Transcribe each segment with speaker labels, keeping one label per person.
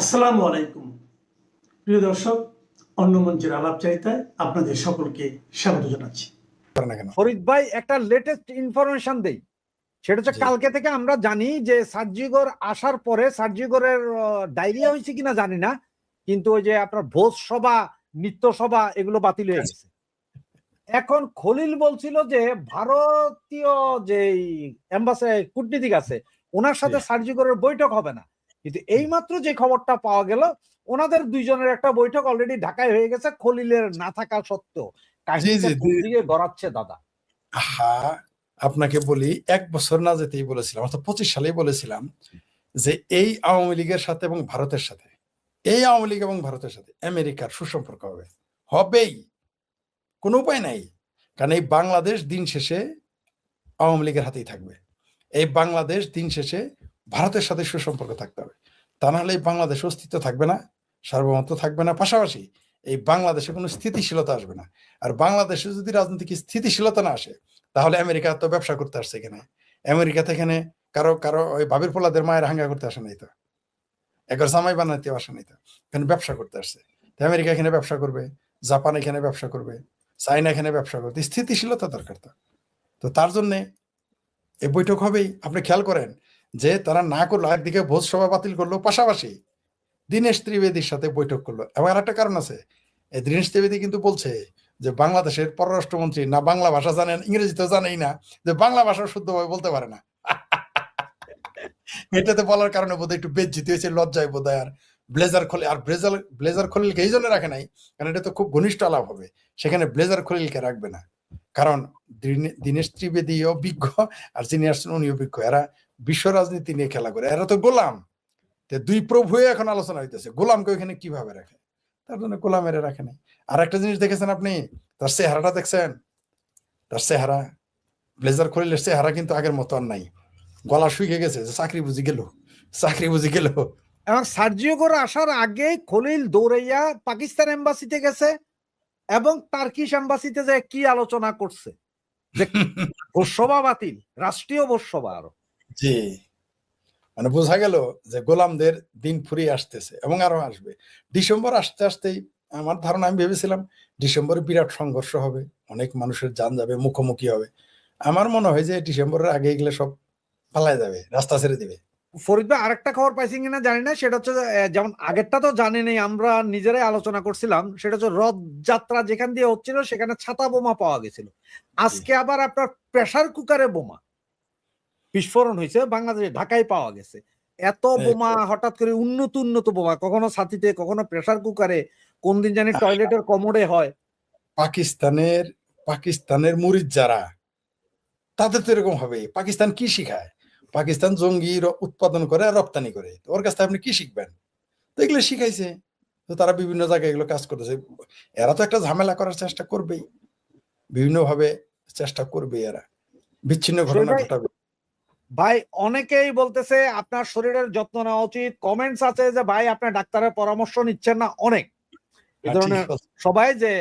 Speaker 1: আসসালামু আলাইকুম প্রিয় দর্শক, অন্য মঞ্চের আলাপচারিতায় আপনাদের সকলকে স্বাগত জানাচ্ছি।
Speaker 2: ফরিদ ভাই, একটা লেটেস্ট ইনফরমেশন দেই। সেটা হচ্ছে কালকে থেকে আমরা জানি যে সার্জিগর আসার পরে সার্জিগরের ডায়রিয়া হয়েছে কিনা জানি না, কিন্তু ওই যে আপনার ভোজ সভা, নৃত্য সভা এগুলো বাতিল হয়ে গেছে। এখন খলিল বলছিল যে ভারতীয় যে এম্বাসি কূটনীতিক আছে ওনার সাথে সার্জিগরের বৈঠক হবে না, কিন্তু এইমাত্র যে খবরটা পাওয়া গেল ওনাদের দুইজনের একটা বৈঠক অলরেডি ঢাকায় হয়ে গেছে, খলিলের না থাকা সত্ত্বেও। কাহিনীটা কোন দিকে গড়াচ্ছে দাদা?
Speaker 3: হ্যাঁ, আপনাকে বলি, 1 বছর না যেতেই বলেছিলাম, অর্থাৎ 25 সালেই বলেছিলাম যে এই আওয়ামী লীগের সাথে এবং ভারতের সাথে, এই আওয়ামী লীগ এবং ভারতের সাথে আমেরিকার সুসম্পর্ক হবে, হবেই, কোনো উপায় নাই। কারণ এই বাংলাদেশ দিন শেষে আওয়ামী লীগের হাতেই থাকবে। এই বাংলাদেশ দিন শেষে ভারতের সাথে সুসম্পর্ক থাকতে হবে, তা নাহলে এই বাংলাদেশ অস্তিত্ব থাকবে না, সার্বভৌমত্ব থাকবে না, পাশাপাশি এই বাংলাদেশে কোনো স্থিতিশীলতা আসবে না। আর বাংলাদেশে যদি রাজনৈতিক স্থিতিশীলতা না আসে, তাহলে আমেরিকা তো ব্যবসা করতে আসছে এখানে। আমেরিকা থেকে এখানে কারো কারো ওই বাবির পোলাদের মায়ের হাঙ্গা করতে আসে নাই তো, একবার জামাই বানাইতে আসে নাই তো, এখানে ব্যবসা করতে আসছে। আমেরিকা এখানে ব্যবসা করবে, জাপান এখানে ব্যবসা করবে, চাইনা এখানে ব্যবসা করবে, স্থিতিশীলতা দরকার। তো তার জন্যে এই বৈঠক হবেই। আপনি খেয়াল করেন যে তারা না করলো, একদিকে ভোজ সভা বাতিল করলো, পাশাপাশি দীনেশ ত্রিবেদীর সাথে বৈঠক করলো। এবং আর একটা কারণ আছে, এই দীনেশ ত্রিবেদী কিন্তু বলছে যে বাংলাদেশের পররাষ্ট্রমন্ত্রী না বাংলা ভাষা জানেন, ইংরেজি তো জানেই না, যে বাংলা ভাষা শুদ্ধভাবে বলতে পারে না। এটাতে বলার কারণে বোধহয় একটু বেজ্জিত হয়েছে, লজ্জায় বোধহয়। আর ব্লেজার খলিলকে এই জন্য রাখে নাই, কারণ এটা তো খুব ঘনিষ্ঠ আলাপ হবে, সেখানে ব্লেজার খলিলকে রাখবে না। কারণ দীনেশ ত্রিবেদীও বিজ্ঞ, আর যিনি আসছেন উনিও বিজ্ঞ। এরা বিশ্ব রাজনীতি নিয়ে খেলা করে, এরা তো গোলাম। দুই প্রভু এখন আলোচনা হইতেছে, গোলামকে ওইখানে কিভাবে রাখে, তার জন্য গোলামের রাখে নাই। আর একটা জিনিস দেখেছেন আপনি, তার চেহারাটা দেখছেন, তার চেহারা, ব্লেজার খলিলের চেহারা কিন্তু আগের মতো আর নাই, গলা শুকিয়ে গেছে, যে চাকরি বুঝি গেল, চাকরি বুঝি গেল।
Speaker 2: এবং সার্জিওর আসার আগে খলিল দৌড়াইয়া পাকিস্তান এম্বাসিতে গেছে এবং টার্কিশ এম্বাসিতে যে কি আলোচনা করছে যে ভোজসভা বাতিল, রাষ্ট্রীয় ভোজসভা। আরো
Speaker 3: জি, মানে বোঝা গেল যে গোলামদের দিন ফুরিয়ে আসতেছে এবং আরো আসবে। ডিসেম্বর আসতে আসতেই আমার ধারণা, আমি ভেবেছিলাম ডিসেম্বরে বিরাট সংঘর্ষ হবে, অনেক মানুষের জান যাবে, মুখোমুখি হবে। আমার মনে হয় যে ডিসেম্বরের আগে এগুলো সব পালায় যাবে, রাস্তা ছেড়ে দিবে।
Speaker 2: ফরিদ ভাই, আরেকটা খবর পাইছি কিনা জানি না, সেটা হচ্ছে যেমন আগেরটা তো জানি নেই, আমরা নিজেরাই আলোচনা করছিলাম, সেটা হচ্ছে রথযাত্রা যেখান দিয়ে হচ্ছিল সেখানে ছাতা বোমা পাওয়া গেছিল। আজকে আবার আপনার প্রেসার কুকারে বোমা বিস্ফোরণ হয়েছে বাংলাদেশে, ঢাকায় পাওয়া গেছে। এত বোমা হঠাৎ করে, উন্নত বোমা, কখনো ছাতিতে, কখনো প্রেসার কুকারে, কোন দিন জানি টয়লেটের কমোডে হয়।
Speaker 3: পাকিস্তানের মুরিদ যারা, তাদের তো এরকম হবে। পাকিস্তান কি শিখায়? পাকিস্তান জঙ্গি উৎপাদন করে আর রপ্তানি করে, ওর কাছ থেকে আপনি কি শিখবেন? তো এগুলো শিখাইছে, তো তারা বিভিন্ন জায়গায় এগুলো কাজ করতেছে। এরা তো একটা ঝামেলা করার চেষ্টা করবেই, বিভিন্ন ভাবে চেষ্টা করবে, এরা বিচ্ছিন্ন ঘটনা ঘটাবে।
Speaker 2: ভাই, অনেকেই বলতেছে আপনার শরীরের যত্ন নেওয়া উচিত। কমেন্টস আছে যে ভাই আপনার ডাক্তারের পরামর্শ নিচ্ছেন না, অনেক এই ধরনের সবাই। যে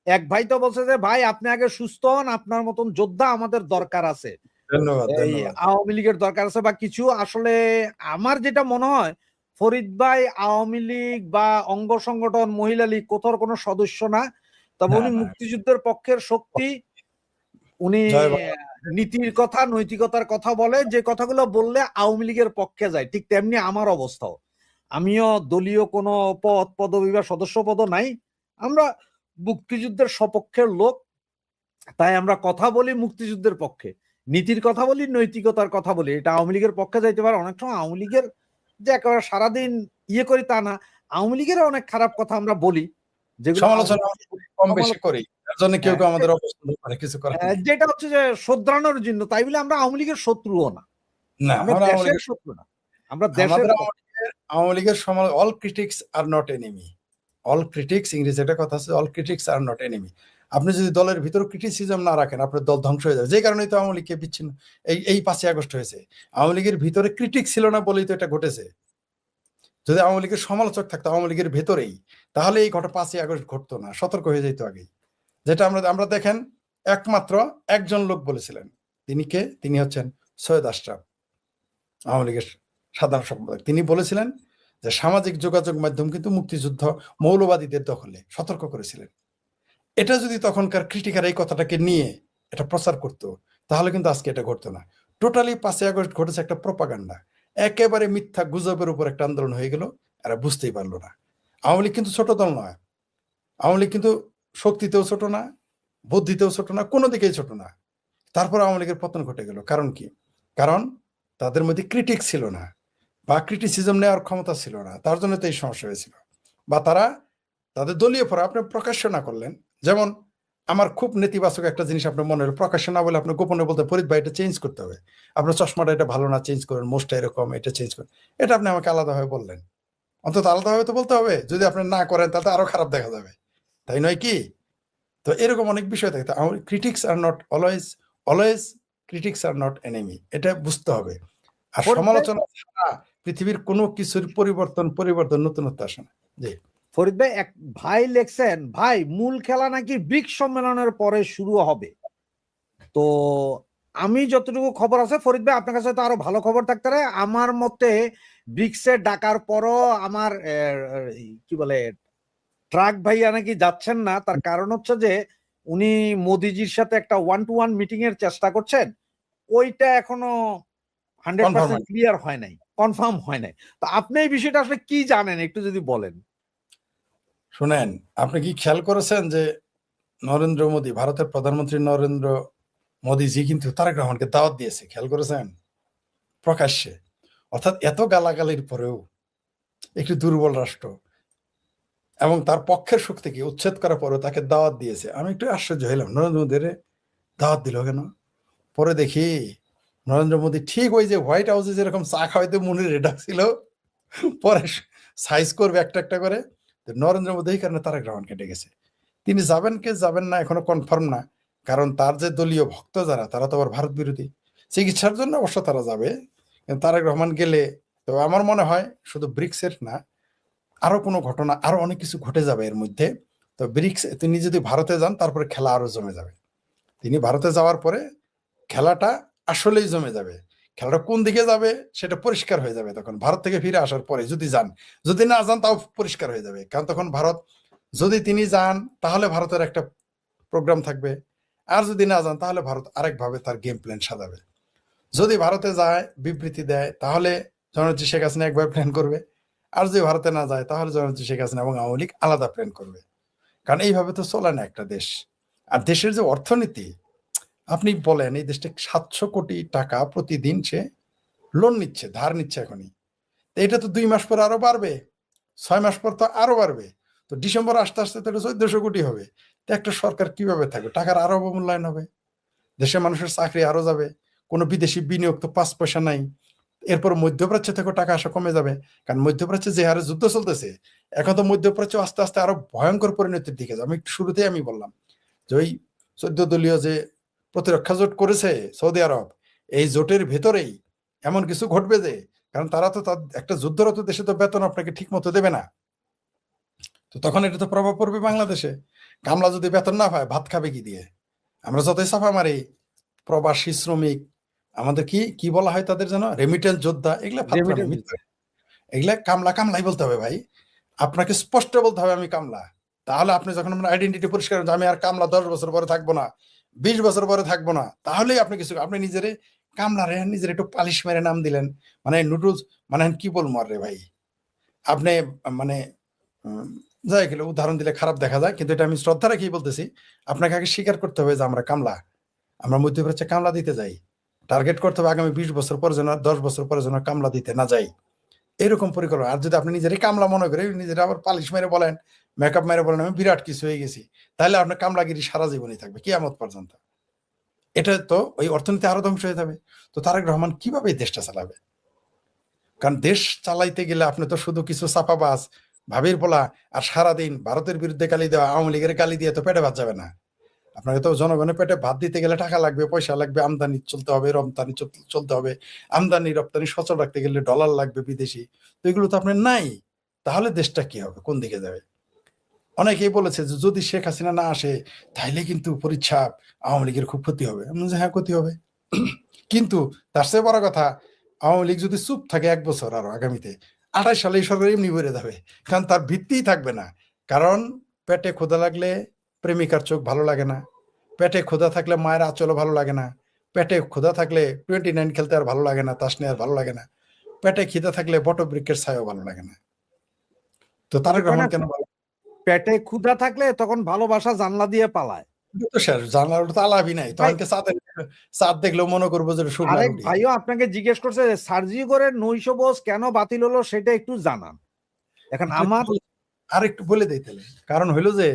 Speaker 2: এক ভাই তো বলছে যে ভাই আপনি আগে সুস্থ হন, আপনার মতন যোদ্ধা আমাদের দরকার আছে,
Speaker 3: ধন্যবাদ।
Speaker 2: আওয়ামী লীগের দরকার আছে বা কিছু। আসলে আমার যেটা মনে হয়, ফরিদ ভাই আওয়ামী লীগ বা অঙ্গ সংগঠন, মহিলা লীগ কোথাও কোনো সদস্য না, তবে উনি মুক্তিযুদ্ধের পক্ষের শক্তি। উনি নীতির কথা, নৈতিকতার কথা বলে, যে কথাগুলো বললে আওয়ামী লীগের পক্ষে যায়। ঠিক তেমনি আমার অবস্থাও, আমিও দলীয় কোনো পদবি বা সদস্য পদ নাই, আমরা মুক্তিযুদ্ধের সপক্ষের লোক, তাই আমরা কথা বলি মুক্তিযুদ্ধের পক্ষে, নীতির কথা বলি, নৈতিকতার কথা বলি। এটা আওয়ামী লীগের পক্ষে যাইতে পারে। অনেক সময় আওয়ামী লীগের যে একেবারে সারাদিন ইয়ে করি তা না, আওয়ামী লীগের অনেক খারাপ কথা আমরা বলি, যেগুলো
Speaker 3: সমালোচনা কম বেশি করি, তার জন্য কেউ কেউ আমাদের অপছন্দ করে, কিছু করে
Speaker 2: যেটা হচ্ছে যে শোধরানোর জন্য। তাই বলে আমরা আওয়ামী লীগের শত্রুও না, আমরা দেশের শত্রু না, আমরা দেশের।
Speaker 3: আওয়ামী লীগের all critics are not enemy. All critics, ইংরেজি একটা কথা আছে, all critics are not enemy. আপনি যদি দলের ভিতর ক্রিটিসিজম না রাখেন, আপনার দল ধ্বংস হয়ে যাবে। যে কারণেই তো আওয়ামী লীগকে বিচ্ছিন্ন এই 5ই আগস্ট হয়েছে। আওয়ামী লীগের ভিতরে ক্রিটিক ছিল না বলেই তো এটা ঘটেছে। যদি আওয়ামী লীগের সমালোচক থাকতো আওয়ামী লীগের ভেতরেই, তাহলে এই 5ই আগস্ট ঘটতো না, সতর্ক হয়ে যেত আগেই। যেটা আমরা দেখেন, একমাত্র একজন লোক বলেছিলেন, তিনি কে? তিনি হচ্ছেন সৈয়দ আশরাফ, আওয়ামী লীগের সাধারণ সম্পাদক। তিনি বলেছিলেন যে সামাজিক যোগাযোগ মাধ্যম কিন্তু মুক্তিযুদ্ধ মৌলবাদীদের দখলে সতর্ক করেছিলেন। এটা যদি তখনকার ক্রিটিকার এই কথাটাকে নিয়ে এটা প্রচার করতো, তাহলে কিন্তু আজকে এটা ঘটতো না। টোটালি 5ই আগস্ট ঘটেছে একটা প্রপাগান্ডা, একেবারে মিথ্যা গুজবের উপর একটা আন্দোলন হয়ে গেল, এরা বুঝতেই পারলো না। আওয়ামী লীগ কিন্তু ছোট দল নয়, আওয়ামী লীগ কিন্তু শক্তিতেও ছোট না, বুদ্ধিতেও ছোট না, কোনো দিকেই ছোট না। তারপর আওয়ামী লীগের পতন ঘটে গেল। কারণ কি? কারণ তাদের মধ্যে ক্রিটিক ছিল না, বা ক্রিটিসিজম নেওয়ার ক্ষমতা ছিল না, তার জন্য তো এই সমস্যা হয়েছিল। বা তারা তাদের দলীয় পরে আপনি প্রকাশ্য না করলেন। যেমন আমার খুব নেতিবাচক একটা জিনিস আপনার মনে হলো, প্রকাশ্য না বলে আপনি গোপনে বলতে, ফরিদ ভাই এটা চেঞ্জ করতে হবে, আপনার চশমাটা এটা ভালো না, চেঞ্জ করেন, মোস্টটা এরকম, এটা চেঞ্জ করেন। এটা আপনি আমাকে আলাদাভাবে বললেন, অন্তত আলাদাভাবে তো বলতে হবে। যদি আপনি না করেন তাতে আরো খারাপ দেখা যাবে, তাই নয় কি? তো এরকম অনেক বিষয় থাকে। Critics are not always, always critics are not enemy, এটা বুঝতে হবে। আর
Speaker 2: ফরিদ ভাই,
Speaker 3: সমালোচনা ছাড়া পৃথিবীর কোনো কিছুর পরিবর্তন নতুনত্ব আসে না। জি,
Speaker 2: ফরিদ ভাই, এক ভাই লেখছেন, ভাই মূল খেলা নাকি ব্রিক্স সম্মেলনের পরে শুরু হবে। তো আমি যতটুকু খবর আছে, ফরিদ ভাই আপনার কাছে তো আরো ভালো খবর থাকতে পারে, আমার মতে ব্রিক্সের ডাকার পরও আমার কি বলে ট্রাক ভাইয়া নাকি যাচ্ছেন না। তার কারণ হচ্ছে যে উনি মোদিজির সাথে একটা 1-to-1 মিটিং এর চেষ্টা করছেন, ওইটা এখনো 100% ক্লিয়ার হয় নাই, কনফার্ম হয় নাই। তো আপনি এই বিষয়টা আসলে কি জানেন একটু যদি বলেন।
Speaker 3: শুনেন, আপনি কি খেয়াল করেছেন যে নরেন্দ্র মোদী, ভারতের প্রধানমন্ত্রী নরেন্দ্র মোদীজি কিন্তু তারেক রহমানকে দাওয়াত দিয়েছে, খেয়াল করেছেন? প্রকাশ্যে। অর্থাৎ এত গালাগালির পরেও একটি দুর্বল রাষ্ট্র এবং তার পক্ষের শক্তিকে উচ্ছেদ করার পরেও তাকে দাওয়াত দিয়েছে। আমি একটু আশ্চর্য হইলাম, নরেন্দ্র মোদীর দাওয়াত দিল কেন? পরে দেখি নরেন্দ্র মোদী ঠিক ওই যে হোয়াইট হাউসে যেরকম চা খাওয়াইতে মনির রেডা ছিল, পরে সাইজ করবে একটা একটা করে, নরেন্দ্র মোদী এই কারণে তারেক রহমানকে ডেকেছে। তিনি যাবেন কে যাবেন না এখনো কনফার্ম না, কারণ তার যে দলীয় ভক্ত যারা, তারা তো আবার ভারত বিরোধী। চিকিৎসার জন্য অবশ্য তারা যাবে, কিন্তু তারেক রহমান গেলে তো আমার মনে হয় শুধু ব্রিক্সের না, আরো কোনো ঘটনা, আরো অনেক কিছু ঘটে যাবে এর মধ্যে। তো ব্রিক্স, তিনি যদি ভারতে যান তারপরে খেলা আরো জমে যাবে। তিনি ভারতে যাওয়ার পরে খেলাটা আসলেই জমে যাবে। খেলাটা কোন দিকে যাবে সেটা পরিষ্কার হয়ে যাবে তখন, ভারত থেকে ফিরে আসার পরে যদি যান। যদি না যান তাও পরিষ্কার হয়ে যাবে, কারণ তখন ভারত, যদি তিনি যান তাহলে ভারতের একটা প্রোগ্রাম থাকবে, আর যদি না যান তাহলে ভারত আরেকভাবে তার গেম প্ল্যান সাজাবে। যদি ভারতে যায়, বিবৃতি দেয়, তাহলে জননেত্রী শেখ হাসিনা একভাবে প্ল্যান করবে, আর যদি ভারতে না যায় তাহলে জননেত্রী শেখ হাসিনা এবং আওয়ামী লীগ আলাদা প্ল্যান করবে। কারণ এইভাবে তো চলে না একটা দেশ। আর দেশের যে অর্থনীতি, আপনি বলেন এই দেশটা 700 কোটি টাকা প্রতিদিন সে লোন নিচ্ছে, ধার নিচ্ছে এখনই। তো এটা তো 2 মাস পর আরো বাড়বে, 6 মাস পর তো আরো বাড়বে। তো ডিসেম্বর আসতে আসতে তো 1400 কোটি হবে। তো একটা সরকার কিভাবে থাকবে? টাকার আরো অবমূল্যায়ন হবে, দেশের মানুষের চাকরি আরো যাবে, কোনো বিদেশি বিনিয়োগ তো 5 পয়সা নাই। এরপর মধ্যপ্রাচ্য থেকে টাকা আসা কমে যাবে, কারণ মধ্যপ্রাচ্যে যে হারে যুদ্ধ চলতেছে, এখন তো মধ্যপ্রাচ্য আস্তে আস্তে আরো ভয়ঙ্কর পরিণতির দিকে যাবে। আমি শুরুতেই আমি বললাম যে ওই 14 দলীয় যে প্রতিরক্ষা জোট করেছে সৌদি আরব, এই জোটের ভেতরেই এমন কিছু ঘটবে যে, কারণ তারা তো একটা যুদ্ধরত দেশে তো বেতন আপনাকে ঠিক মতো দেবে না। তো তখন এটা তো প্রভাব পড়বে বাংলাদেশে। কামলা যদি বেতন না পায়, ভাত খাবে কি দিয়ে? আমরা যতই সাফা মারি, প্রবাসী শ্রমিক, আমাদের কি কি বলা হয় তাদের, যেন রেমিটেন্স যোদ্ধা, এগুলা ফাত্রামি, মিথ্যা। এগুলা কামলা কামলাই বলতে হবে ভাই, আপনাকে স্পষ্ট বলতে হবে আমি কামলা। তাহলে আপনি যখন আপনার আইডেন্টিটি পরিষ্কার, আমি আর কামলা 10 বছর পরে থাকবো না, 20 বছর পরে থাকবো না, তাহলেই আপনি কিছু, আপনি নিজেরে কামলা রে নিজের একটু পালিশ মেরে নাম দিলেন, মানে নুডলস, মানে কি বলবো আর রে ভাই। আপনি মানে যাই গেলে উদাহরণ দিলে খারাপ দেখা যায়, কিন্তু এটা আমি শ্রদ্ধা রেখেই বলতেছি। আপনাকে আগে স্বীকার করতে হবে যে আমরা কামলা, আমরা মধ্যপ্রাচ্যে কামলা দিতে যাই। টার্গেট করতে হবে আগামী 20 বছর পরে যেন, 10 বছর পরে যেন কামলা দিতে না যাই, এরকম পরিকল্পনা। আর যদি আপনি নিজেরই কামলা মনে করে নিজের আবার পালিশ মেরে বলেন, মেকআপ মেরে বলেন আমি বিরাট কিছু হয়ে গেছি, তাহলে আপনার কামলাগিরি সারা জীবনই থাকবে কিয়ামত পর্যন্ত। এটা তো ওই অর্থনীতি আরো ধ্বংস হয়ে যাবে। তো তারেক রহমান কিভাবে এই দেশটা চালাবে? কারণ দেশ চালাইতে গেলে আপনি তো শুধু কিছু চাপাবাজ ভাবির পোলা আর সারাদিন ভারতের বিরুদ্ধে গালি দেওয়া, আওয়ামী লীগের গালি দিয়ে তো পেটে ভাত যাবে না। আপনাকে তো জনগণের পেটে ভাত দিতে গেলে টাকা লাগবে, পয়সা লাগবে, আমদানি চলতে হবে, রপ্তানি চলতে হবে, আমদানি রপ্তানি সচল রাখতে গেলে ডলার লাগবে বিদেশি। তো এগুলো তো আপনার নাই, তাহলে দেশটা কি হবে, কোন দিকে যাবে? অনেকেই বলেছে যে যদি শেখ হাসিনা না আসে তাইলে কিন্তু পরিচ্ছাপ, আওয়ামী লীগের খুব ক্ষতি হবে। আমি বলছি, হ্যাঁ ক্ষতি হবে, কিন্তু তার চেয়ে বড় কথা, আওয়ামী লীগ যদি চুপ থাকে 1 বছর আরো আগামীতে, 28 সালে এই সরকার এমনি বেড়ে যাবে, কারণ তার ভিত্তিই থাকবে না। কারণ পেটে ক্ষুধা লাগলে প্রেমিকার চোখ ভালো লাগে না, পেটে ক্ষুধা থাকলে মায়ের আঁচলও ভালো লাগে না, পেটে ক্ষুধা থাকলে 29 খেলতে আর ভালো লাগে না, তাস নিয়ে আর ভালো লাগে না, পেটে খিদা থাকলে বটবৃক্ষের ছায়াও ভালো লাগে না। তো তারেক রহমান কেন ভালো?
Speaker 2: পেটে ক্ষুধা থাকলে তখন ভালোবাসা জানলা দিয়ে পালায়।
Speaker 3: এটা তো শেষ, জানার তো আলাপই নাই,
Speaker 2: ভাই,
Speaker 3: তখনকে চাঁদ দেখলেও মনে করবো যে শুকনা
Speaker 2: আরেক
Speaker 3: রুটি।
Speaker 2: ভাইও আপনাকে জিজ্ঞেস করছে যে সার্জিগরের নৈশভোজ কেন বাতিল হলো সেটা একটু জানান। এখন আমার
Speaker 3: আর একটু বলে দেই তাহলে, কারণ হইলো যে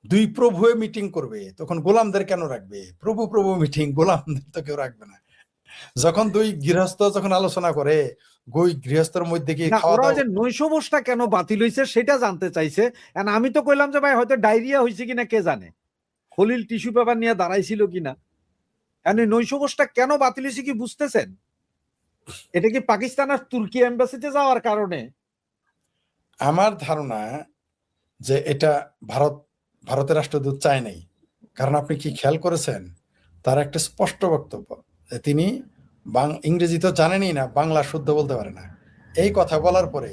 Speaker 3: দুই প্রভুয়ে মিটিং করবে, তখন গোলামদের কেন রাখবে? প্রভু প্রভু মিটিং, গোলামদের তো কেউ রাখবে না। যখন দুই গৃহস্থ যখন আলোচনা করে, ওই গৃহস্থের মধ্যে কি
Speaker 2: না,
Speaker 3: খাওয়া
Speaker 2: ওরা ওই
Speaker 3: দাওয়া,
Speaker 2: যে নৈশভোজটা কেন বাতিল হয়েছে সেটা জানতে চাইছে। And আমি তো কইলাম যে ভাই হয়তো ডায়রিয়া হয়েছে কিনা কে জানে, খলিল টিস্যু পেপার নিয়ে দাঁড়াইছিল কিনা। নৈশভোজটা কেন বাতিল হয়েছে কি বুঝতেছেন? এটা কি পাকিস্তান আর তুর্কি এম্বাসিতে যাওয়ার কারণে?
Speaker 3: আমার ধারণা যে এটা ভারতের রাষ্ট্রদূত চায় নাই। কারণ আপনি কি খেয়াল করেছেন, তার একটা স্পষ্ট বক্তব্য যে তিনি ইংরেজি তো জানেনই না, বাংলা শুদ্ধ বলতে পারে না। এই কথা বলার পরে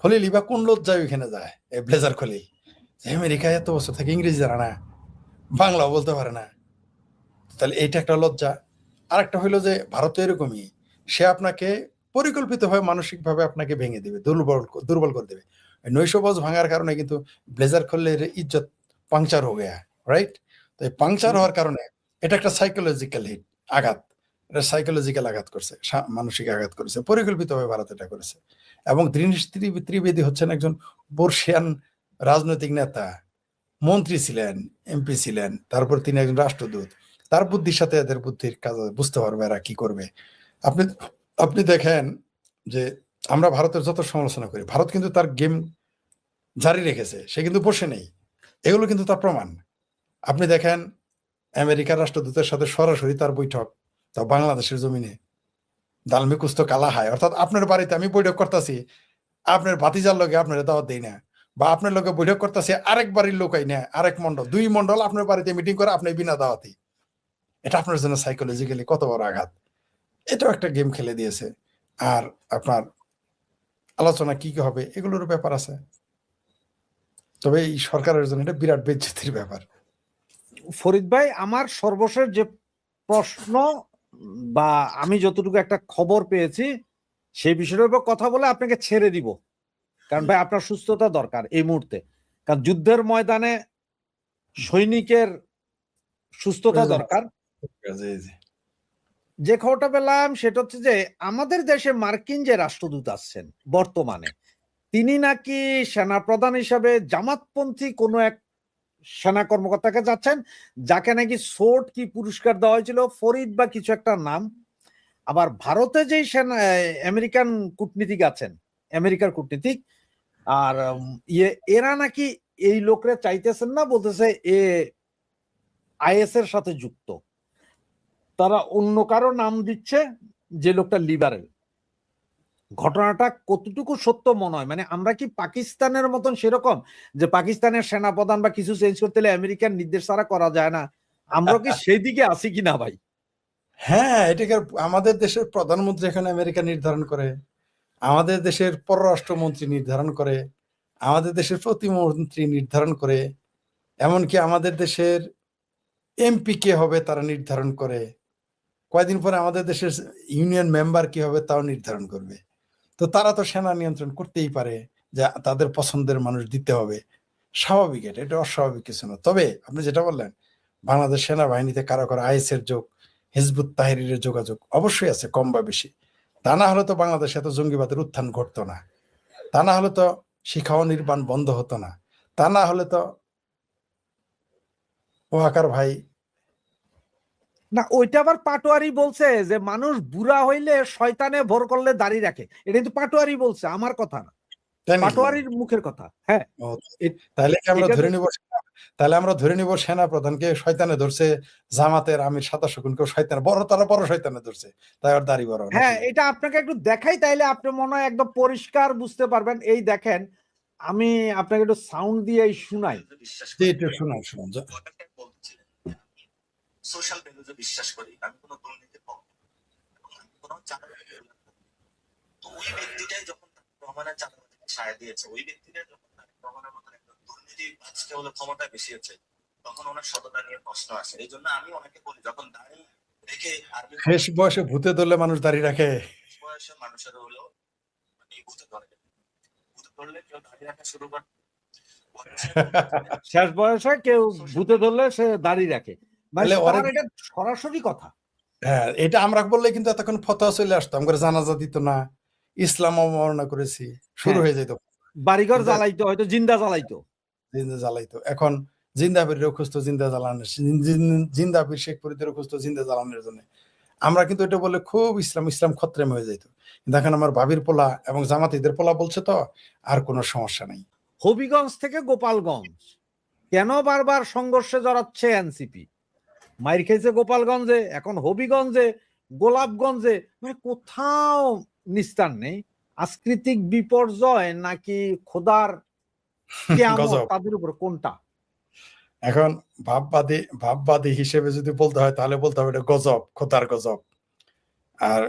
Speaker 3: খলিল বা কোন লজ্জায় ওইখানে যায়, এই ব্লেজার খলিল, যে আমেরিকায় এত বছর থেকে ইংরেজি জানে না, বাংলাও বলতে পারে না, তাহলে এইটা একটা লজ্জা। আর একটা হইলো যে ভারত এরকমই, সে আপনাকে পরিকল্পিতভাবে মানসিকভাবে আপনাকে ভেঙে দেবে, দুর্বল করে দেবে। নৈশভোজ ভাঙার কারণে কিন্তু ব্লেজার খলিলের ইজ্জত পাংচার হয়ে গেয়া, রাইট? তো এই পাংচার হওয়ার কারণে এটা একটা সাইকোলজিক্যাল হিট, আঘাত, এটা সাইকোলজিক্যাল আঘাত করছে, মানসিক আঘাত করেছে, পরিকল্পিতভাবে ভারত এটা করেছে। এবং দীনেশ ত্রিবেদী হচ্ছেন একজন বর্ষিয়ান রাজনৈতিক নেতা, মন্ত্রী ছিলেন, এমপি ছিলেন, তারপর তিনি একজন রাষ্ট্রদূত। তার বুদ্ধির সাথে এদের বুদ্ধির কাজ বুঝতে পারবে এরা কি করবে। আপনি আপনি দেখেন যে আমরা ভারতের যত সমালোচনা করি, ভারত কিন্তু তার গেম জারি রেখেছে, সে কিন্তু বসে নেই, এগুলো কিন্তু তার প্রমাণ। আপনি দেখেন আমেরিকার রাষ্ট্রদূতের সাথে সরাসরি তার বৈঠক, তা বাংলাদেশের জমিনে, দালমি কুস্ত কালা হায়, অর্থাৎ আপনার বাড়িতে আমি বৈঠক করতেছি, আপনার ভাতিজার লগে আপনার দাওয়াত দেই না, বা আপনার লগে বৈঠক করতেছে আরেক বাড়ির লোক আই না, আরেক মন্ডল, দুই মন্ডল আপনার বাড়িতে মিটিং করে আপনি বিনা দাওয়াতি। এটা আপনার জন্য সাইকোলজিক্যালি কত বড় আঘাত। এটাও একটা গেম খেলে দিয়েছে। আর আপনার আলোচনা কি কি হবে এগুলোর ব্যাপার আছে, তবে এই সরকারের জন্য এটা বিরাট বেজ্জতির ব্যাপার।
Speaker 2: ফরিদ ভাই, আমার সর্বশেষ যে প্রশ্ন বা আমি যতটুকু একটা খবর পেয়েছি সেই বিষয়ের উপর কথা বলে আপনাকে ছেড়ে দিব, কারণ ভাই আপনার সুস্থতা দরকার এই মুহূর্তে। কারণ যুদ্ধের ময়দানে সৈনিকের সুস্থতা দরকার।
Speaker 3: জি, জি।
Speaker 2: যে খবরটা পেলাম সেটা হচ্ছে যে আমাদের দেশে মার্কিন যে রাষ্ট্রদূত আসছেন বর্তমানে, তিনি নাকি সেনাপ্রধান হিসাবে জামাতপন্থী কোনো এক সেনা কর্মকর্তাকে যাচ্ছেন, যাকে নাকি সোর্ট কি পুরস্কার দেওয়া হয়েছিল, ফরিদ বা কিছু একটা নাম। আবার ভারতে যেই সেনা আমেরিকান কূটনীতিক আছেন, আমেরিকার কূটনীতিক, আর এরা নাকি এই লোকরে চাইতেছেন না, বলতেছে এ আইএস এর সাথে যুক্ত। তারা অন্য কারো নাম দিচ্ছে, যে লোকটা লিবারেল। ঘটনাটা কতটুকু সত্য মনে হয়? মানে আমরা কি পাকিস্তানের মতন সেরকম, যে পাকিস্তানের সেনাপ্রধান বা কিছু চেঞ্জ করতে হলে আমেরিকার নির্দেশ ছাড়া করা যায় না? আমরা কি সেই দিকে আছি কিনা ভাই?
Speaker 3: হ্যাঁ, এটাকে আমাদের দেশের প্রধানমন্ত্রী এখানে আমেরিকা নির্ধারণ করে, আমাদের দেশের পররাষ্ট্রমন্ত্রী নির্ধারণ করে, আমাদের দেশের প্রতিমন্ত্রী নির্ধারণ করে, এমনকি আমাদের দেশের এমপি কে হবে তারা নির্ধারণ করে, কয়েকদিন পরে আমাদের দেশের ইউনিয়ন মেম্বার কি হবে তাও নির্ধারণ করবে। তো তারা তো সেনা নিয়ন্ত্রণ করতেই পারে, যে তাদের পছন্দের মানুষ দিতে হবে, স্বাভাবিক, এটা অস্বাভাবিক কিছু না। তবে আপনি যেটা বললেন, বাংলাদেশ সেনাবাহিনীতে কারো কারো আইএস এর যোগ, হিজবুত তাহরিরের যোগাযোগ অবশ্যই আছে, কম বা বেশি। তা না হলে তো বাংলাদেশে এত জঙ্গিবাদের উত্থান ঘটতো না, তা না হলে তো শিক্ষা ও নির্মাণ বন্ধ হতো না, তা না হলে তো ওয়াকার ভাই।
Speaker 2: না, ওইটা আবার পাটোয়ারি বলছে যে মানুষ বুড়া হইলে শয়তানে ভর করলে দাড়ি রাখে। এটা কিন্তু পাটোয়ারি বলছে, আমার কথা না,
Speaker 3: তাই নাকি?
Speaker 2: পাটোয়ারির মুখের কথা। হ্যাঁ,
Speaker 3: ও, তাহলে কি আমরা
Speaker 2: এটা
Speaker 3: ধরে নিব, তাহলে আমরা ধরে নিব সেনা প্রধানকে শয়তানে ধরছে, জামাতের আমির 27 খুনকে শয়তানে, তারা বড় শয়তানে ধরছে, তাই আর দাড়ি বড়
Speaker 2: হ্যাঁ,
Speaker 3: নাকি?
Speaker 2: এটা আপনাকে একটু দেখাই, তাইলে আপনি মনে হয় একদম পরিষ্কার বুঝতে পারবেন। এই দেখেন, আমি আপনাকে একটু সাউন্ড দিয়ে শুনাই।
Speaker 3: একটু শোনান, শোনান।
Speaker 4: সোশ্যাল ভ্যালুজে বিশ্বাস করি, আমি কোনো দুর্নীতির পক্ষে, কোনো চাঁদাবাজি করি না। তো ওই ব্যক্তিটাই যখন রহমানের চাঁদাবাজিকে সায় দিয়েছে, ওই ব্যক্তিরা যখন তারেক রহমানের মতন একটা দুর্নীতিবাজকে হলো ক্ষমতায় বেশিয়েছে, তখন ওনার সততা নিয়ে প্রশ্ন আসে। এই জন্য আমি ওনাকে বলি, যখন দাঁড়িয়ে রেখে আর্মি
Speaker 3: শেষ বয়সে ভূতে ধরলে মানুষ দাঁড়িয়ে রাখে।
Speaker 4: বয়সের মানুষের হলো মানে ভূতে ধরে, ভূতে ধরলে কেউ দাঁড়িয়ে রাখা শুরু করে।
Speaker 2: শেষ বয়সে কেউ ভূতে ধরলে সে দাঁড়িয়ে রাখে, মানে
Speaker 3: তাহলে
Speaker 2: তার
Speaker 3: ওরে-
Speaker 2: এটা সরাসরি কথা।
Speaker 3: হ্যাঁ, এটা আমরা বললে কিন্তু এতক্ষণ ফতোয়া চলে আসতো, আমরা জানাজা দিত না, ইসলাম অবমাননা করেছি, শুরু
Speaker 2: হ্যাঁ।
Speaker 3: হয়ে যেত,
Speaker 2: বাড়িঘর
Speaker 3: কিন্তু
Speaker 2: জ্বালাইতো, হয়তো জিন্দা জ্বালাইতো।
Speaker 3: জিন্দা জ্বালাইতো। এখন জিন্দাবির খুঁজতো জিন্দা জ্বালানোর, জিন্দাবির শেখ ফরিদের খুঁজতো জিন্দা জ্বালানোর জন্য। আমরা কিন্তু এটা বলে খুব ইসলাম ইসলাম খত্রেম হয়ে যেত। কিন্তু এখন আমার ভাবির পোলা এবং জামাতিদের পোলা বলছে তো আর কোনো সমস্যা নাই।
Speaker 2: হবিগঞ্জ থেকে গোপালগঞ্জ কেন বারবার সংঘর্ষে জড়াচ্ছে এনসিপি? মাইর খেয়েছে গোপালগঞ্জে, এখন হবিগঞ্জে, গোলাপগঞ্জে, মানে কোথাও নিস্তার নেই। সাংস্কৃতিক বিপর্যয় নাকি খোদার কিয়ামত,
Speaker 3: গজব।
Speaker 2: তাদের উপর কোনটা?
Speaker 3: এখন ভাববাদী হিসেবে যদি বলতে হয় তাহলে বলতে হবে এটা গজব, খোদার গজব, আর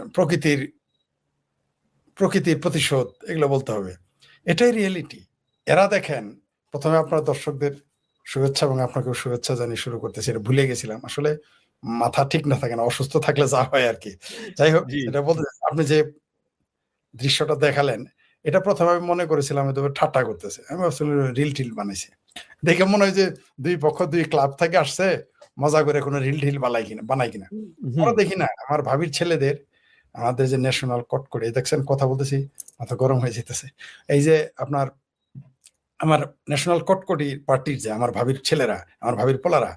Speaker 3: প্রকৃতির প্রতিশোধ, এগুলো বলতে হবে। এটাই রিয়েলিটি। এরা দেখেন, প্রথমে আপনার দর্শকদের শুভেচ্ছা এবং আপনাকেও শুভেচ্ছা জানিয়ে শুরু করতেছি। এটা ভুলে গেছিলাম আসলে, মাথা ঠিক না থাকে না, অসুস্থ থাকলে যা হয় আর কি। যাই হোক,
Speaker 2: জি।
Speaker 3: এটা বলতে আপনি যে দৃশ্যটা দেখালেন, এটা প্রথমে আমি মনে করেছিলাম হয়তো ঠাট্টা করতেছে, আমি ভাবছিলাম রিল টিল বানাইছে। দেখে মনে হয় যে দুই পক্ষ দুই ক্লাব থেকে আসছে, মজা করে কোনো রিল টিল বানাই কিনা। পরে দেখি না, আমার ভাবির ছেলেদের, আমাদের যে ন্যাশনাল কট করে দেখছেন, কথা বলতেছি মাথা গরম হয়ে যেতেছে। এই যে আপনার আমার ন্যাশনাল কটকটি পার্টির যে আমার ভাবির ছেলেরা, আমার ভাবির পোলারা,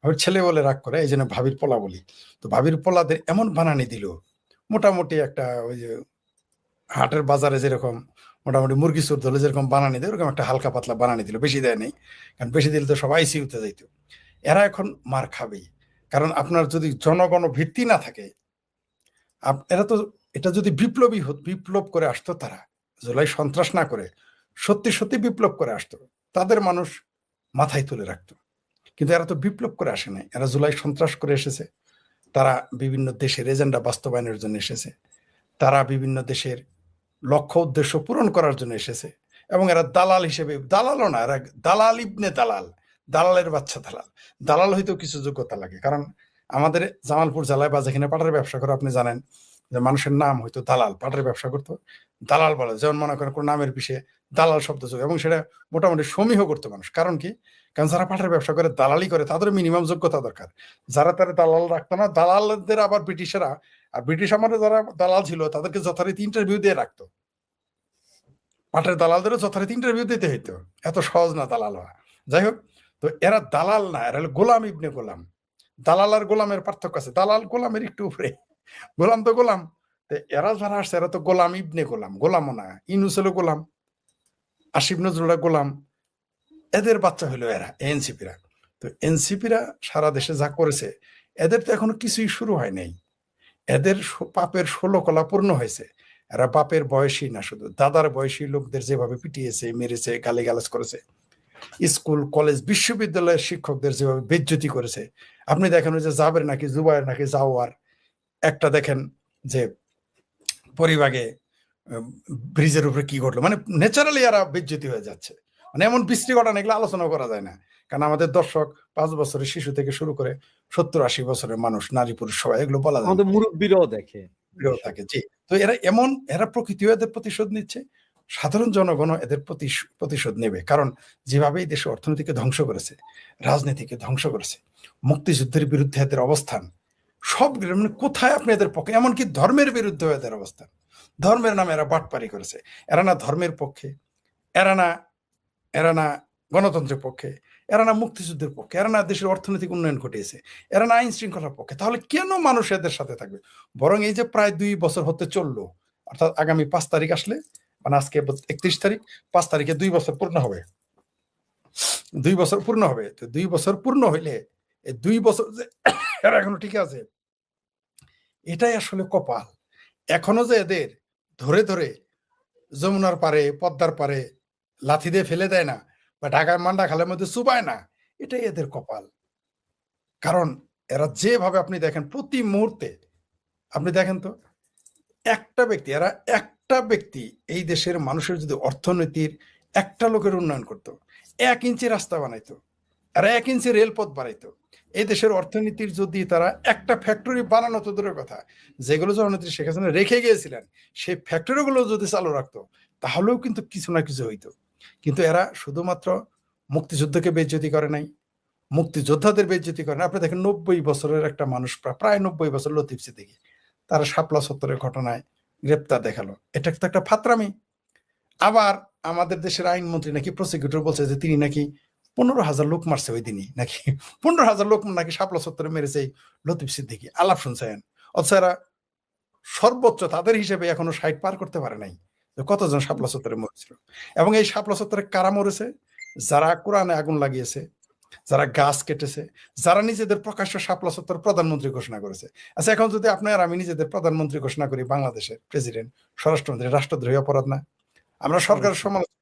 Speaker 3: ভাবির ছেলে বলে রাগ করে, এই জন্য ভাবির পোলা বলি। তো ভাবির পোলাদের এমন বানানি দিল, মোটামুটি একটা ওই যে হাটের বাজারে যেরকম মোটামুটি মুরগি চোর ধরলে যেরকম বানানি দেয়, ওরকম একটা হালকা পাতলা বানানি দিল, বেশি দেয় নেই, কারণ বেশি দিলে তো সবাই আইসিইউতে যাইতো। এরা এখন মার খাবেই, কারণ আপনার যদি জনগণ ভিত্তি না থাকে, এরা তো, এটা যদি বিপ্লব করে আসতো, তারা জুলাই সন্ত্রাস না করে সত্যি সত্যি বিপ্লব করে আসতো, তাদের মানুষ মাথায় তুলে রাখতো। কিন্তু এরা তো বিপ্লব করে আসে নাই, এরা জুলাই সন্ত্রাস করে এসেছে। তারা বিভিন্ন দেশের এজেন্ডা বাস্তবায়নের জন্য এসেছে, তারা বিভিন্ন দেশের লক্ষ্য উদ্দেশ্য পূরণ করার জন্য এসেছে। এবং এরা দালাল হিসেবে, দালালও না, এরা দালাল ইবনে দালাল, দালালের বাচ্চা দালাল। দালাল হইতেও কিছু যোগ্যতা লাগে, কারণ আমাদের জামালপুর জেলায় বা যেখানে পাটের ব্যবসা করে, আপনি জানেন যে মানুষের নাম হয়তো দালাল, পাটের ব্যবসা করতো দালাল বলে, যেমন মনে করেন কোন নামের পিছিয়ে দালাল শব্দ যোগ, এবং সেটা মোটামুটি সমীহ করতো মানুষ। কারণ কি? কারণ যারা পাটের ব্যবসা করে, দালালি করে, তাদের মিনিমাম যোগ্যতা দরকার। যারা তারা দালাল রাখতো না, দালালদের আবার ব্রিটিশেরা, আর ব্রিটিশ আমলে যারা দালাল ছিল তাদেরকে যথারীতি ইন্টারভিউ দিয়ে রাখতো। পাটের দালালদেরও যথারীতি ইন্টারভিউ দিতে হইতো, এত সহজ না দালাল হওয়া। যাই হোক, তো এরা দালাল না, এরা হলো গোলাম ইবনে গোলাম। দালাল আর গোলামের পার্থক্য আছে, দালাল গোলামের একটু উপরে, গোলাম তো গোলাম। তো এরা যারা আসছে, এরা তো গোলাম ইবনে গোলাম, গোলামও না। ইনুস হলো গোলাম, আসিফ নজরুলরা গোলাম, এদের বাচ্চা হলো এরা এনসিপিরা। তো এনসিপিরা সারা দেশে যা করেছে, এদের তো এখনো কিছুই শুরু হয় নাই। এদের পাপের 16 কলা পূর্ণ হয়েছে। এরা বাপের বয়সী না, শুধু দাদার বয়সী লোকদের যেভাবে পিটিয়েছে, মেরেছে, গালিগালাজ করেছে, স্কুল কলেজ বিশ্ববিদ্যালয়ের শিক্ষকদের যেভাবে বেজ্জতি করেছে। আপনি দেখেন ওই যে জাবের নাকি জুবাইর নাকি জাওয়ার, একটা দেখেন যে পরিবাগে ব্রিজের উপরে কি ঘটলো, মানে ন্যাচারালি এরা বেজ্জতি হয়ে যাচ্ছে। মানে এমন বিশ্রী ঘটনা, এগুলো আলোচনা করা যায় না, কারণ আমাদের দর্শক 5 বছরের শিশু থেকে শুরু করে 70-80 বছরের মানুষ, নারী পুরুষ সবাই, এগুলো বলা যায় না।
Speaker 2: আমাদের মুরব্বীরাও দেখে
Speaker 3: থাকে জি। তো এরা প্রকৃতিও এদের প্রতিশোধ নিচ্ছে, সাধারণ জনগণও এদের প্রতিশোধ নেবে। কারণ যেভাবে এই দেশে অর্থনীতিকে ধ্বংস করেছে, রাজনীতিকে ধ্বংস করেছে, মুক্তিযুদ্ধের বিরুদ্ধে এদের অবস্থান, সব মানে কোথায় আপনি এদের পক্ষে, এমনকি ধর্মের বিরুদ্ধে এদের অবস্থান। ধর্মের নামে এরা বাটপারি করেছে। এরা না ধর্মের পক্ষে, এরা না গণতন্ত্রের পক্ষে, এরা না মুক্তিযুদ্ধের পক্ষে, এরা না দেশের অর্থনৈতিক উন্নয়ন ঘটিয়েছে, এরা না আইন শৃঙ্খলার পক্ষে। তাহলে কেন মানুষ এদের সাথে থাকবে? বরং এই যে প্রায় 2 বছর হতে চললো, অর্থাৎ আগামী 5 তারিখ আসলে, মানে আজকে 31 তারিখ, 5 তারিখে 2 বছর পূর্ণ হবে। 2 বছর পূর্ণ হবে। তো 2 বছর পূর্ণ হইলে এই 2 বছর যে এরা এখনো ঠিক আছে, এটাই আসলে কপাল। এখনো যে এদের ধরে ধরে যমুনার পারে, পদ্মার পারে লাথি দিয়ে ফেলে দেয় না, বা ঢাকার মান্ডা খালের মধ্যে চুবায় না, এটাই এদের কপাল। কারণ এরা যেভাবে, আপনি দেখেন প্রতি মুহূর্তে, আপনি দেখেন তো একটা ব্যক্তি, এরা একটা ব্যক্তি এই দেশের মানুষের যদি অর্থনীতির একটা লোকের উন্নয়ন করতো, 1 ইঞ্চি রাস্তা বানাইতো, এরা 1 ইঞ্চি রেলপথ বানাইতো, এই দেশের অর্থনীতির যদি তারা একটা ফ্যাক্টরি বানানো তো দূরের কথা, যেগুলো জননেত্রী শেখ হাসিনা রেখে গিয়েছিলেন সেই ফ্যাক্টরিগুলো যদি চালু রাখতো তাহলেও কিন্তু কিছু না কিছু হইতো। কিন্তু এরা শুধুমাত্র মুক্তিযুদ্ধকে বেইজ্জতি করে নাই, মুক্তিযোদ্ধাদের বেইজ্জতি করে না। আপনি দেখেন 90 বছরের একটা মানুষ, প্রায় 90 বছর, লতিফ সিদ্দিকী, তারা শাপলা চত্বরের ঘটনায় গ্রেপ্তার দেখালো, এটা তো একটা ফাত্রামি। আবার আমাদের দেশের আইনমন্ত্রী নাকি, প্রসিকিউটর বলছে যে তিনি নাকি 15,000 লোক মারছে ওই দিনই, নাকি 15,000 লোক নাকি শাপলা চত্বরে মেরেছে এই লতিফ সিদ্দিকী। আলাপ শুনছেন? অথচ এরা সর্বোচ্চ তাদের হিসেবে এখনো 60 পার করতে পারে নাই যে কতজন শাপলা চত্বরে মরেছিল। এবং এই শাপলা চত্বরে কারা মরেছে? যারা কোরআনে আগুন লাগিয়েছে, যারা গাছ কেটেছে, যারা নিজেদের প্রকাশ্য শাপলা চত্বর প্রধানমন্ত্রী ঘোষণা করেছে। আচ্ছা, এখন যদি আপনার আমি নিজেদের প্রধানমন্ত্রী ঘোষণা করি, বাংলাদেশের প্রেসিডেন্ট, স্বরাষ্ট্রমন্ত্রী, রাষ্ট্রদ্রোহী অপরাধ না? আমরা সরকারের সমালোচনা,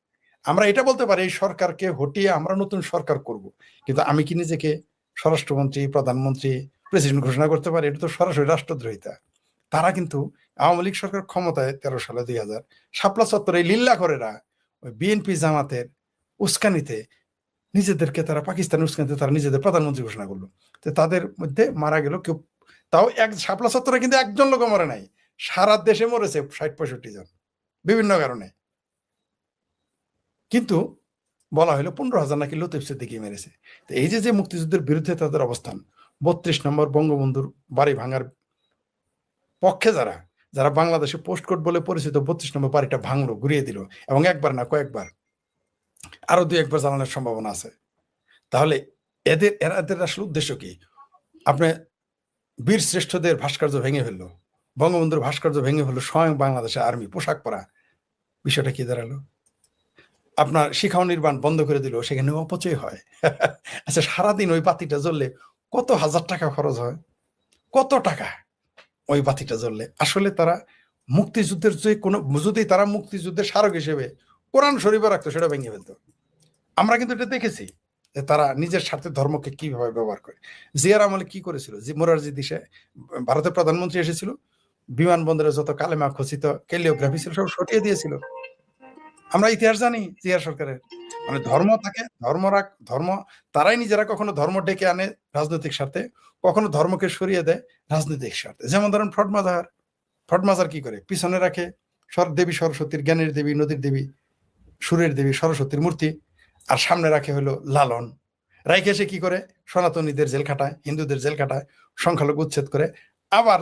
Speaker 3: আমরা এটা বলতে পারি এই সরকারকে হটিয়ে আমরা নতুন সরকার করব, কিন্তু আমি কি নিজেকে স্বরাষ্ট্রমন্ত্রী, প্রধানমন্ত্রী, প্রেসিডেন্ট ঘোষণা করতে পারি? এটা তো সরাসরি রাষ্ট্রদ্রোহিতা। তারা কিন্তু আওয়ামী লীগ সরকার ক্ষমতায় 13 সালে 2000 শাপলা চত্বরে লিল্লাখরেরা ওই বিএনপি জামাতের উস্কানিতে নিজেদেরকে, তারা পাকিস্তানের উস্কানিতে তারা নিজেদের প্রধানমন্ত্রী ঘোষণা করলো। তো তাদের মধ্যে মারা গেল কেউ, তাও এক শাপলা চত্বরে কিন্তু একজন লোক মরে নাই, সারা দেশে মরেছে 60-65 জন বিভিন্ন কারণে। কিন্তু বলা হলো 15,000 নাকি লতিফ সিদ্দিকী মেরেছে। তো এই যে মুক্তিযুদ্ধের বিরুদ্ধে তাদের অবস্থান, 32 নম্বর বঙ্গবন্ধুর বাড়ি ভাঙার পক্ষে যারা যারা বাংলাদেশে পোস্টকোড বলে পরিচিত 32 নম্বর বাড়িটা ভাঙলো, ঘুরিয়ে দিল, এবং একবার না কয়েকবার, আরো 2-1 বার জ্বালানোর সম্ভাবনা আছে। তাহলে এদের আসলে উদ্দেশ্য কি? আপনি বীর শ্রেষ্ঠদের ভাস্কর্য ভেঙে ফেললো, বঙ্গবন্ধুর ভাস্কর্য ভেঙে ফেললো স্বয়ং বাংলাদেশের আর্মি পোশাক পরা, বিষয়টা কি দাঁড়ালো? আপনার শিখাও নির্মাণ বন্ধ করে দিল, সেখানে অপচয় হয়। আচ্ছা, সারাদিন ওই বাতিটা জ্বললে কত হাজার টাকা খরচ হয়, কত টাকা ওই বাতিটা জ্বললে। আসলে তারা মুক্তিযুদ্ধের যে কোনো, যদি তারা মুক্তিযুদ্ধের স্মারক হিসেবে কোরআন শরীফে রাখতো, সেটা ভেঙে ফেলতো। আমরা কিন্তু এটা দেখেছি যে তারা নিজের স্বার্থে ধর্মকে কিভাবে ব্যবহার করে। জিয়ার আমলে কি করেছিল? মোরারজি দেশে ভারতের প্রধানমন্ত্রী এসেছিল, বিমানবন্দরে যত কালেমা খচিত ক্যালিওগ্রাফি ছিল সব সরিয়ে দিয়েছিল। আমরা ইতিহাস জানি জিয়া সরকারের। মানে ধর্ম থাকে, ধর্ম তারাই নিজেরা কখনো ধর্ম ডেকে আনে রাজনৈতিক স্বার্থে, কখনো ধর্মকে সরিয়ে দেয় রাজনৈতিক স্বার্থে। যেমন ধরেন ফটমাজার কি করে? পিছনে রাখে দেবী সরস্বতীর, জ্ঞানের দেবী, নদীর দেবী, সুরের দেবী সরস্বতীর মূর্তি, আর সামনে রাখে হলো লালন। রাইখে সে কি করে? সনাতনীদের জেল খাটায়, হিন্দুদের জেল খাটায়, সংখ্যালঘু উচ্ছেদ করে। আবার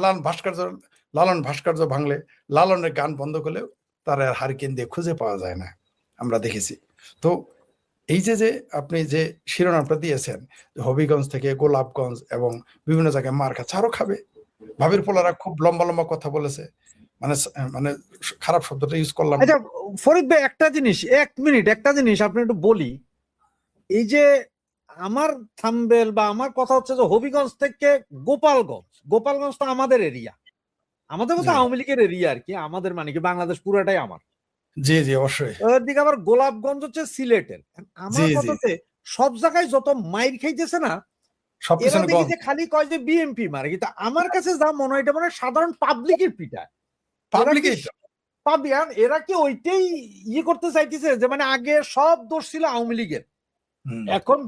Speaker 3: লালন ভাস্কর্য ভাঙলে, লালনের গান বন্ধ করলেও তার হারিকেন দিয়ে খুঁজে পাওয়া যায় না, আমরা দেখেছি। তো এই যে আপনি যে শিরোনামটা দিয়েছেন, হবিগঞ্জ থেকে গোলাপগঞ্জ এবং বিভিন্ন জায়গায় মার খাচ্ছে, আরো খাবে। ভাবির পোলারা খুব লম্বা লম্বা কথা বলেছে, মানে মানে খারাপ শব্দটা ইউজ করলাম।
Speaker 2: আচ্ছা ফরিদ ভাই, একটা জিনিস, 1 মিনিট, একটা জিনিস আপনি একটু বলি। এই যে আমার থাম্বেল বা আমার কথা হচ্ছে যে হবিগঞ্জ থেকে গোপালগঞ্জ তো আমাদের এরিয়া, আমাদের মতো আওয়ামী লীগের এরিয়া আর কি, আমাদের মানে কি বাংলাদেশ পুরাটাই আমার।
Speaker 3: জি জি অবশ্যই।
Speaker 2: ওদিকে আবার গোলাপগঞ্জ হচ্ছে সিলেটের। আমার কথাতে সব জায়গায় যত মাইর খাইতেছে না, এরা দেখি যে খালি কয় যে বিএমপি মারে, কিন্তু আমার কাছে যা মনে হয় এটা মানে সাধারণ পাবলিকের পিটা। এরা কি ওইটাই করতে চাইতেছে যে মানে আগে সব দোষ ছিল আওয়ামী লীগের, এখন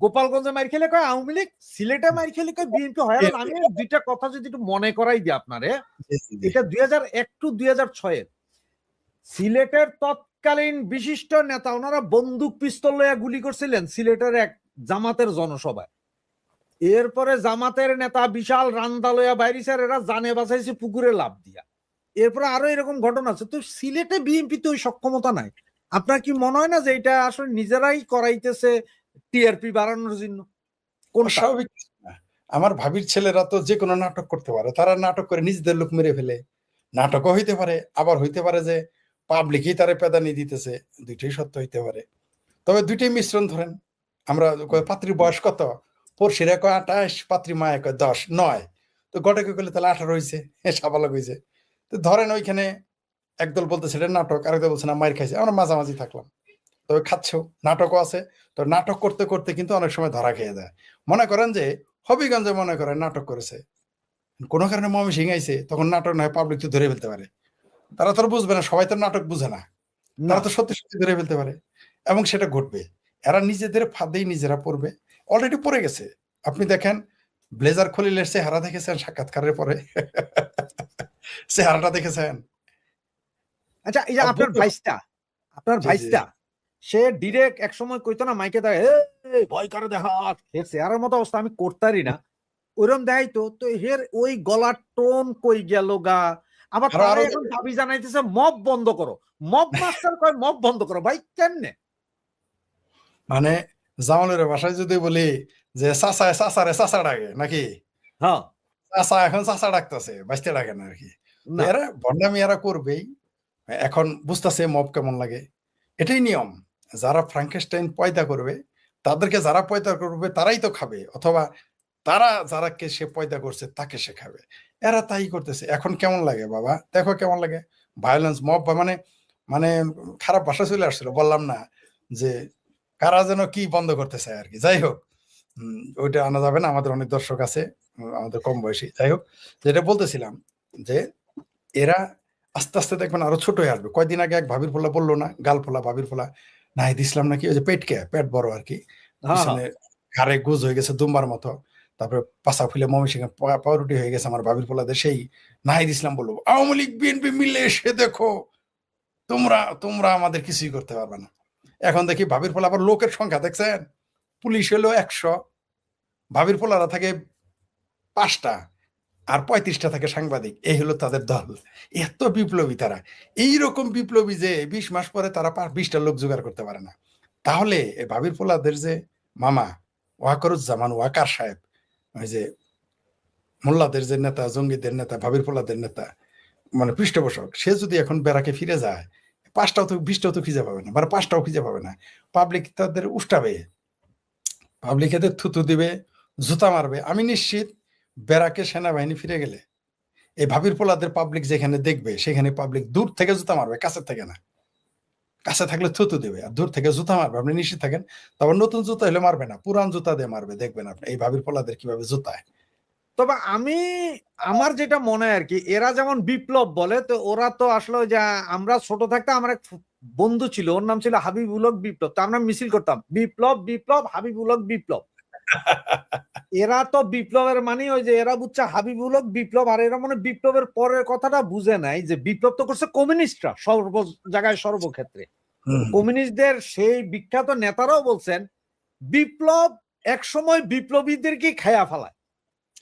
Speaker 2: গোপালগঞ্জে মাইর খেলে কয় আওয়ামী লীগ, সিলেটে মাইর খেলে কয় বিএনপি হয়। আমি দুইটা কথা যদি একটু মনে করাই দিই আপনারে, এটা 2001 টু 2006 সিলেটের তৎকালীন বিশিষ্ট নেতা, ওনারা বন্দুক পিস্তল লইয়া গুলি করছিলেন সিলেটের এক জামাতের জনসভায়। এরপরে জামাতের নেতা বিশাল রান্দা লইয়া বাইরিছে, এরা জানে বাঁচাইছে পুকুরে লাভ দিয়া। এরপরে আরো এরকম ঘটনা আছে। তো সিলেটে বিএনপি তো ওই সক্ষমতা নাই। আপনার কি মনে হয় না যে এটা আসলে নিজেরাই করাইতেছে টিআরপি বাড়ানোর জন্য?
Speaker 3: কোন স্বাভাবিক? আমার ভাবির ছেলেরা তো যে কোনো নাটক করতে পারে, তারা নাটক করে নিজেদের লোক মেরে ফেলে। নাটকও হইতে পারে, আবার হইতে পারে যে পাবলিকই তারে পেদানি দিতেছে, দুইটাই সত্য হইতে পারে। তবে দুইটাই মিশ্রণ। ধরেন আমরা পাত্রীর বয়স কত, পড়শিরা কয় 28, পাত্রী মায়া কয় 10, 9, তো গটকে করলে তাহলে 18 হয়েছে, সাবালক হয়েছে। তো ধরেন ওইখানে একদল বলতেছে এটা নাটক, আরেকদল বলছে না মাইর খাইছে, আমরা মাঝামাঝি থাকলাম। তবে খাচ্ছেও, নাটকও আছে। তো নাটক করতে করতে কিন্তু অনেক সময় ধরা খেয়ে যায়। মনে করেন যে হবিগঞ্জে মনে করেন নাটক করেছে, কোনো কারণে ময়মনসিংহ আইছে, তখন নাটক নয়, পাবলিক তো ধরে ফেলতে পারে। তারা তো আর বুঝবে না, সবাই তো নাটক বুঝে না,
Speaker 2: না
Speaker 3: তারা তো সত্যি সত্যি ধরে ফেলতে পারে এবং সেটা ঘটবে। এরা নিজেদের ফাঁদেই নিজেরা পড়বে, অলরেডি পড়ে গেছে। আপনি দেখেন ব্লেজার খলিলের চেহারা দেখেছেন সাক্ষাৎকারের পরে? চেহারাটা দেখেছেন?
Speaker 2: আচ্ছা, এই যে আপনার
Speaker 3: বলতে-
Speaker 2: ভাইস্তা, আপনার
Speaker 3: জি, জি,
Speaker 2: ভাইস্তা সে ডিরেক্ট এক সময় কইতো না মাইকে দেয়, "এই, ভয় করে দেখা চেহারার মতো অবস্থা আমি করতারি না", ওইরকম দেখাইতো তো হের ওই গলার টোন কই গেল গা। আবার
Speaker 3: আরো
Speaker 2: তারা
Speaker 3: আরো
Speaker 2: এখন দাবি জানাইতেছে মব বন্ধ করো, মব মাস্টার কয় মব বন্ধ করো, ভাই কেমনে?
Speaker 3: মানে জামালের ভাষায় যদি বলি যে চাচায় চাচারে চাচা ডাকে নাকি,
Speaker 2: হ্যাঁ,
Speaker 3: চাচা এখন চাচা ডাকতেছে, বাইস্তে ডাকে না আর কি। তো
Speaker 2: না
Speaker 3: এরা ভণ্ডামি এরা করবেই। এখন বুঝতেছে মব কেমন লাগে, এটাই নিয়ম। যারা ফ্রাঙ্কেনস্টাইন পয়দা করবে, তাদেরকে যারা পয়দা করবে তারাই তো খাবে, অথবা তারা যারাকে সে পয়দা করছে তাকে সে খাবে। এরা তাই করতেছে। এখন কেমন লাগে বাবা, দেখো কেমন লাগে ভায়োলেন্স, মব, মানে মানে খারাপ ভাষা চলে আসছিল, বললাম না যে কারা যেন কি বন্ধ করতে চায় আর কি। যাই হোক, ওইটা আনা যাবে না, আমাদের অনেক দর্শক আছে, আমাদের কম বয়সী। যাই হোক, যেটা বলতেছিলাম যে এরা আস্তে আস্তে দেখবেন আরো ছোট হয়ে আসবে। কয়দিন আগে এক ভাবির ফোলা বললো না, গাল ফোলা ভাবির ফোলা, নাহিদ ইসলাম নাকি, ওই যে পেট বড় আর কি,
Speaker 2: হ্যাঁ হ্যাঁ
Speaker 3: পিছনে ঘাড়ে গুজ হয়ে গেছে দুম্বার মতো, তারপরে পাশা ফুলে ময়মনসিংহে পাউরুটি হয়ে গেছে আমার ভাবির ফোলাদের, সেই নাহিদ ইসলাম বললো আওয়ামী লীগ বিএনপি মিলে এসে দেখো, তোমরা তোমরা আমাদের কিছুই করতে পারবে না। এখন দেখি ভাবির ফোলা আবার লোকের সংখ্যা দেখছেন, পুলিশ হলো 100, ভাবির ফোলারা থাকে 5টা, আর 35টা থাকে সাংবাদিক। এই হলো তাদের দল। এত বিপ্লবী তারা, এইরকম বিপ্লবী যে 20 মাস পরে তারা 20টা লোক জোগাড় করতে পারে না। তাহলে ভাবির পোলাদের যে মামা ওয়াকারুজ্জামান ওয়াকার সাহেব, ওই যে মোল্লাদের যে নেতা, জঙ্গিদের নেতা, ভাবির পোলাদের নেতা, মানে পৃষ্ঠপোষক, সে যদি এখন ব্যারাকে ফিরে যায়, 5টাও তো 20টাও তো খুঁজে পাবে না, মানে 5টাও খুঁজে পাবে না। পাবলিক তাদের উষ্টাবে, পাবলিক এদের থুতু দিবে, জুতা মারবে। আমি নিশ্চিত ব্যারাকে সেনাবাহিনী ফিরে গেলে এই ভাবির পোলাদের পাবলিক যেখানে দেখবে সেখানে পাবলিক দূর থেকে জুতা মারবে, কাছে থেকে না। কাছে থাকলে থুতু দেবে, আর দূর থেকে জুতা মারবে, আপনি নিশ্চিত থাকেন। তারপর নতুন জুতা হলে মারবে না, পুরান জুতা দিয়ে মারবে, দেখবেন আপনি এই ভাবির পোলাদের কিভাবে জুতায়।
Speaker 2: তবে আমার যেটা মনে হয় আর কি, এরা যেমন বিপ্লব বলে, তো ওরা তো আসলে ওই যে আমরা ছোট থাকতে আমার এক বন্ধু ছিল, ওর নাম ছিল হাবিবুল হক বিপ্লব, তো আমরা মিছিল করতাম বিপ্লব বিপ্লব হাবিবুল হক বিপ্লব। এরা তো বিপ্লবের মানে ওই যে এরা বুঝছে হাবিবুল হক বিপ্লব, আর এরা মনে বিপ্লবের পরের কথাটা বুঝে নাই যে বিপ্লব তো করছে কমিউনিস্টরা সর্ব জায়গায় সর্বক্ষেত্রে। কমিউনিস্টদের সেই বিখ্যাত নেতারাও বলছেন বিপ্লব এক সময় বিপ্লবীদেরকে খায়া ফেলায়।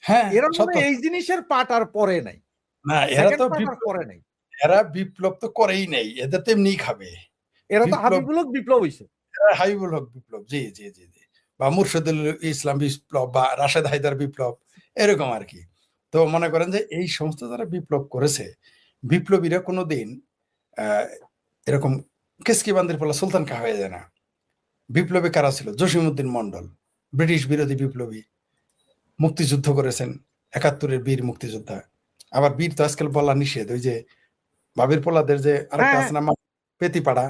Speaker 3: হ্যাঁ,
Speaker 2: এরা
Speaker 3: সত্য।
Speaker 2: মনে এই জিনিসের পাট আর পরে নাই,
Speaker 3: না, এরা
Speaker 2: সেকেন্ড
Speaker 3: তো
Speaker 2: পার্ট আর পরে নাই।
Speaker 3: এরা বিপ্লব তো করেই নেই, এদের তো এমনি খাবে
Speaker 2: এরা তো
Speaker 3: বিপ্লব।
Speaker 2: হাবিবুল হক বিপ্লব হইছে।
Speaker 3: হাবিবুল হক বিপ্লব, জি জি জি জি, বা মুর্শিদুল ইসলাম বিপ্লব, বা রাশেদ হায়দার বিপ্লব, এরকম আর কি। তো মনে করেন যে এই সমস্ত যারা বিপ্লব করেছে, বিপ্লবীরা কোনোদিন এরকম কেসকি বান্দির ফলে সুলতান খা হয়ে যায় না। বিপ্লবী কারা ছিল? জসিমউদ্দিন মন্ডল, ব্রিটিশ বিরোধী বিপ্লবী, মুক্তিযুদ্ধ করেছেন, 71-এর বীর মুক্তিযোদ্ধা। আবার বীর তো আজকাল বলা নিষেধ, ওই যে ভাবির পোলাদের যে আরেকটা
Speaker 2: হ্যাঁ
Speaker 3: আছে না, পেতিপাড়া,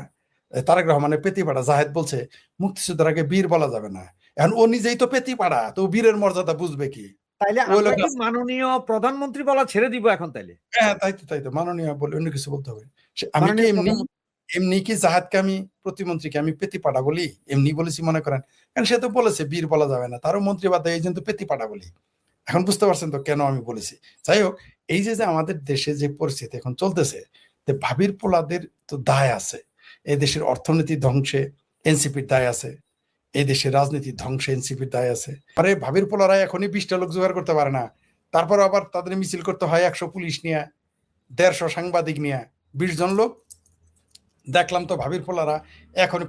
Speaker 3: তারেক রহমানের পেতিপাড়া, জাহেদ বলছে মুক্তিযুদ্ধের আগে বীর বলা যাবে না। এখন ও নিজেই তো পেতিপাড়া, তো বীরের মর্যাদা বুঝবে কি?
Speaker 2: তাইলে
Speaker 3: ওই
Speaker 2: আমরা
Speaker 3: লোক
Speaker 2: কি মাননীয় প্রধানমন্ত্রী বলা ছেড়ে দিব এখন? তাইলে
Speaker 3: হ্যাঁ, তাই তো মাননীয় বলে অন্য কিছু বলতে হবে। আমি কি
Speaker 2: মাননীয়
Speaker 3: এমনি
Speaker 2: প্রধানমন্ত্রী।
Speaker 3: এমনি কি জাহাদকে আমি, প্রতিমন্ত্রীকে আমি পেতিপাড়া বলি? এমনি বলেছি মনে করেন? কারণ সে তো বলেছে বীর বলা যাবে না, তারও মন্ত্রী বাদ এই জন্য পেতিপাড়া বলি। এখন বুঝতে পারছেন তো কেন আমি বলেছি। যাই হোক, এই যে আমাদের দেশে যে পরিস্থিতি এখন চলতেছে, ভাবির পোলাদের তো দায় আছে। এই দেশের অর্থনীতি ধ্বংসে এনসিপির দায় আছে, এই দেশের রাজনীতি ধ্বংসে এনসিপির দায় আছে। আরে ভাবির পোলারা এখনই 20টা লোক জোগাড় করতে পারে না, তারপর আবার তাদের মিছিল করতে হয় 100 পুলিশ নিয়ে, 150 সাংবাদিক নিয়ে, 20 জন লোক। দেখলাম তো ভাবির পোলারা এখন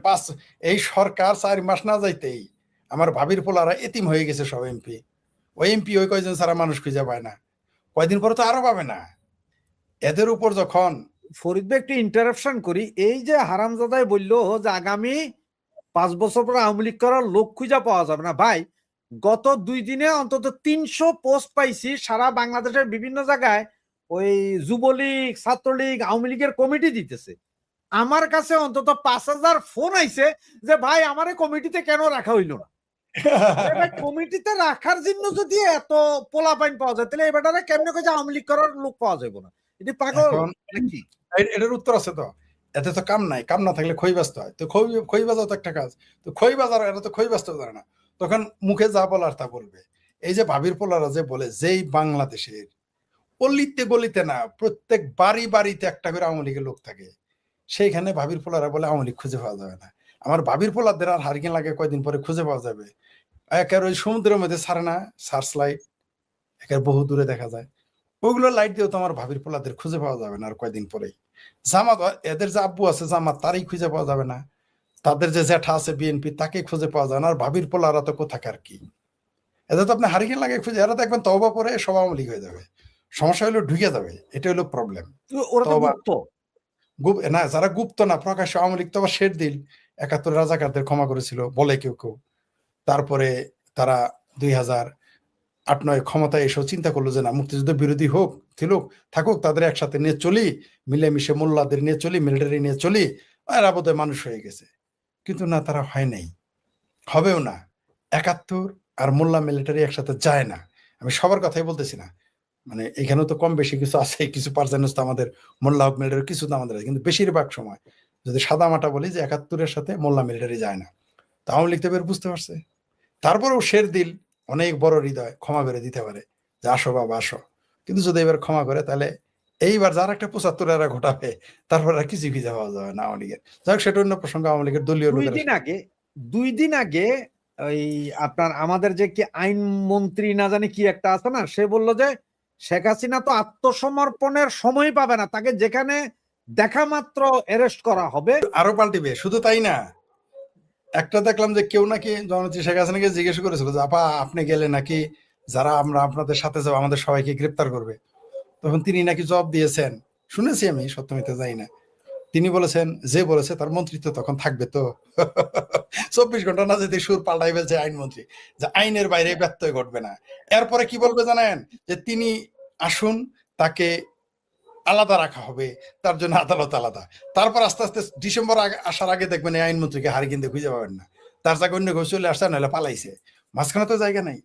Speaker 3: এই সরকার 4 মাস না যাইতেই আমার ভাবির পোলারা এতিম হয়ে গেছে সব এমপি। ওই এমপি ওই কয়জন সারা মানুষ খুঁজে পায় না, কয়দিন পরে তো আরো পাবে না। এদের উপর যখন
Speaker 2: ফরিদ ভাই একটু ইন্টারাপশন করি, এই যে হারামজাদাই বললো যে আগামী 5 বছর পরে আওয়ামী লীগ করার লোক খুঁজে পাওয়া যাবে না, ভাই গত 2 দিনে অন্তত 300 পোস্ট পাইছি সারা বাংলাদেশের বিভিন্ন জায়গায়, ওই যুবলীগ ছাত্রলীগ আওয়ামী লীগের কমিটি দিতেছে। আমার কাছে অন্তত 5000 ফোন আইছে যে ভাই আমারে কমিটিতে কেন রাখা হইল না। কমিটিতে রাখার জন্য যদি এত পোলাপাইন পাওয়া যায়, তাহলে এবারে কেমনে করে আওয়ামী লীগ করার লোক পাওয়া যাবে না? এটি পাগল
Speaker 3: এখন
Speaker 2: নাকি?
Speaker 3: এটার উত্তর আছে তো, এতে তো কাম নাই, কাম না থাকলে খই বাজতে হয়, তো খই বাজাও তো একটা কাজ, তো খই বাজার এরা তো খই বাজতে পারে না, তখন মুখে যা বলার তা বলবে। এই যে ভাবির পোলারা যে বলে, যেই বাংলাদেশের অলিতে গলিতে না প্রত্যেক বাড়ি বাড়িতে একটা করে আওয়ামী লীগের লোক থাকে, সেইখানে ভাবির পোলারা বলে আওয়ামী লীগ খুঁজে পাওয়া যাবে না। আমার ভাবির পোলাদের আর হারিকেন লাগে কয়দিন পরে খুঁজে পাওয়া যাবে। একের ওই সমুদ্রের মধ্যে ছাড়ে না সার্চ লাইট, একের বহু দূরে দেখা যায়, ওগুলো লাইট দিয়েও তো আমার ভাবির পোলাদের খুঁজে পাওয়া যাবে না আর কয়দিন পরেই। জামাত, এদের যে আব্বু আছে জামাত, তারই খুঁজে পাওয়া যাবে না, তাদের যে জ্যাঠা আছে বিএনপি তাকে খুঁজে পাওয়া যায় না, আর ভাবির পোলারা তো কোথাকার কি, এদের তো আপনি হারিকেন লাগে খুঁজে, এরা দেখবেন তওবা পরে সব আওয়ামী লীগ হয়ে যাবে, সমস্যা হলো ঢুকে যাবে, এটা হলো প্রবলেম।
Speaker 2: ওরা তো
Speaker 3: তওবা
Speaker 2: গুপ্ত।
Speaker 3: না, যারা গুপ্ত না প্রকাশ্য আওয়ামী লীগ তো আবার শের দিল ৭১ রাজাকারদের ক্ষমা করেছিল বলে কেউ কেউ, তারপরে তারা ২০০৮-৯ ক্ষমতায় এসেও চিন্তা করলো যে না, মুক্তিযুদ্ধ বিরোধী হোক থিলুক থাকুক, তাদের একসাথে নিয়ে চলি, মিলেমিশে মোল্লাদের নিয়ে চলি, মিলিটারি নিয়ে চলি, এরা বোধহয় মানুষ হয়ে গেছে। কিন্তু না, তারা হয় নাই, হবেও না। ৭১ আর মোল্লা মিলিটারি একসাথে যায় না। আমি সবার কথাই বলতেছি না, মানে এখানেও তো কম বেশি কিছু আছে, কিছু পার্সেন্টেজ তো আমাদের মোল্লা হক মিলিটারি, কিছু তো আমাদের আছে, কিন্তু বেশিরভাগ সময় যদি সাদা মাটা বলি যে ৭১-এর সাথে মোল্লা মিলিটারি যায় না, তা আওয়ামী লীগ তো বের বুঝতে পারছে। তারপরেও শের দিল অনেক বড় হৃদয়, ক্ষমা করে দিতে পারে যে আসো বাবা আসো, কিন্তু যদি এবার ক্ষমা করে তাহলে এইবার যার একটা ৭৫ এরা ঘটাবে, তারপর আর কিছু খুঁজে পাওয়া যাবে না আওয়ামী লীগের। যাই হোক, সেটা অন্য প্রসঙ্গ, আওয়ামী লীগের দলীয় লোকেরা।
Speaker 2: ২ দিন আগে ওই আপনার আমাদের যে কি আইন মন্ত্রী না জানি কি একটা আছে না, সে বলল যে শেখ হাসিনা তো আত্মসমর্পণের সময় পাবে না, তাকে যেখানে দেখা মাত্র অ্যারেস্ট করা হবে।
Speaker 3: আরো পাল্টিবে, শুধু তাই না, একটা দেখলাম যে কেউ নাকি জননেত্রী শেখ হাসিনাকে জিজ্ঞেস করেছিল যে আপা আপনি গেলে নাকি যারা আমরা আপনাদের সাথে যাবো আমাদের সবাইকে গ্রেপ্তার করবে, তখন তিনি নাকি জবাব দিয়েছেন, শুনেছি আমি, সত্য মিথ্যা জানি না, তিনি বলেছেন যে বলেছে তার মন্ত্রিত্ব তখন থাকবে তো। ২৪ ঘন্টা না যেতে সুর পাল্টাই ফেলছে আইনমন্ত্রী, যে আইনের বাইরে ব্যত্যয় ঘটবে না। এরপরে কি বলবে জানেন, যে তিনি আসুন, তাকে আলাদা রাখা হবে, তার জন্য আদালত আলাদা। তারপর আস্তে আস্তে ডিসেম্বর আসার আগে দেখবেন এই আইনমন্ত্রীকে হারি কিনতে খুঁজে পাবেন না, তার জায়গায় অন্য কেউ চলে আসছে, নাহলে পালাইছে, মাঝখানে তো জায়গা নাই।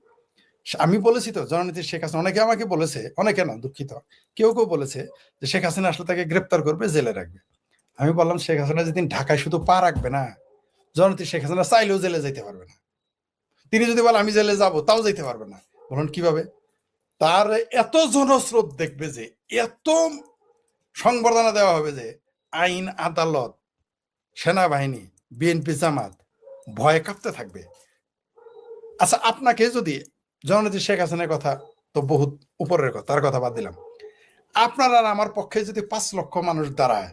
Speaker 3: আমি বলেছি তো জননেত্রী শেখ হাসিনা, অনেকে আমাকে বলেছে, অনেকে না দুঃখিত, কেউ কেউ বলেছে যে শেখ হাসিনা আসলে তাকে গ্রেপ্তার করবে, জেলে রাখবে। আমি বললাম শেখ হাসিনা যেদিন ঢাকায় শুধু পা রাখবে না, জননেত্রী শেখ হাসিনা চাইলেও জেলে যেতে পারবে না। তিনি যদি বলে আমি জেলে যাব, তাও যেতে পারবে না। বলুন কিভাবে? তার এত জনস্রোত দেখবে, যে এত সংবর্ধনা দেওয়া হবে যে আইন আদালত সেনাবাহিনী বিএনপি জামাত ভয়ে কাঁপতে থাকবে। আচ্ছা, আপনাকে যদি জননেত্রী শেখ হাসিনার কথা তো বহুত উপরের কথা, তার কথা বাদ দিলাম, আপনার আর আমার পক্ষে যদি ৫ লক্ষ মানুষ দাঁড়ায়,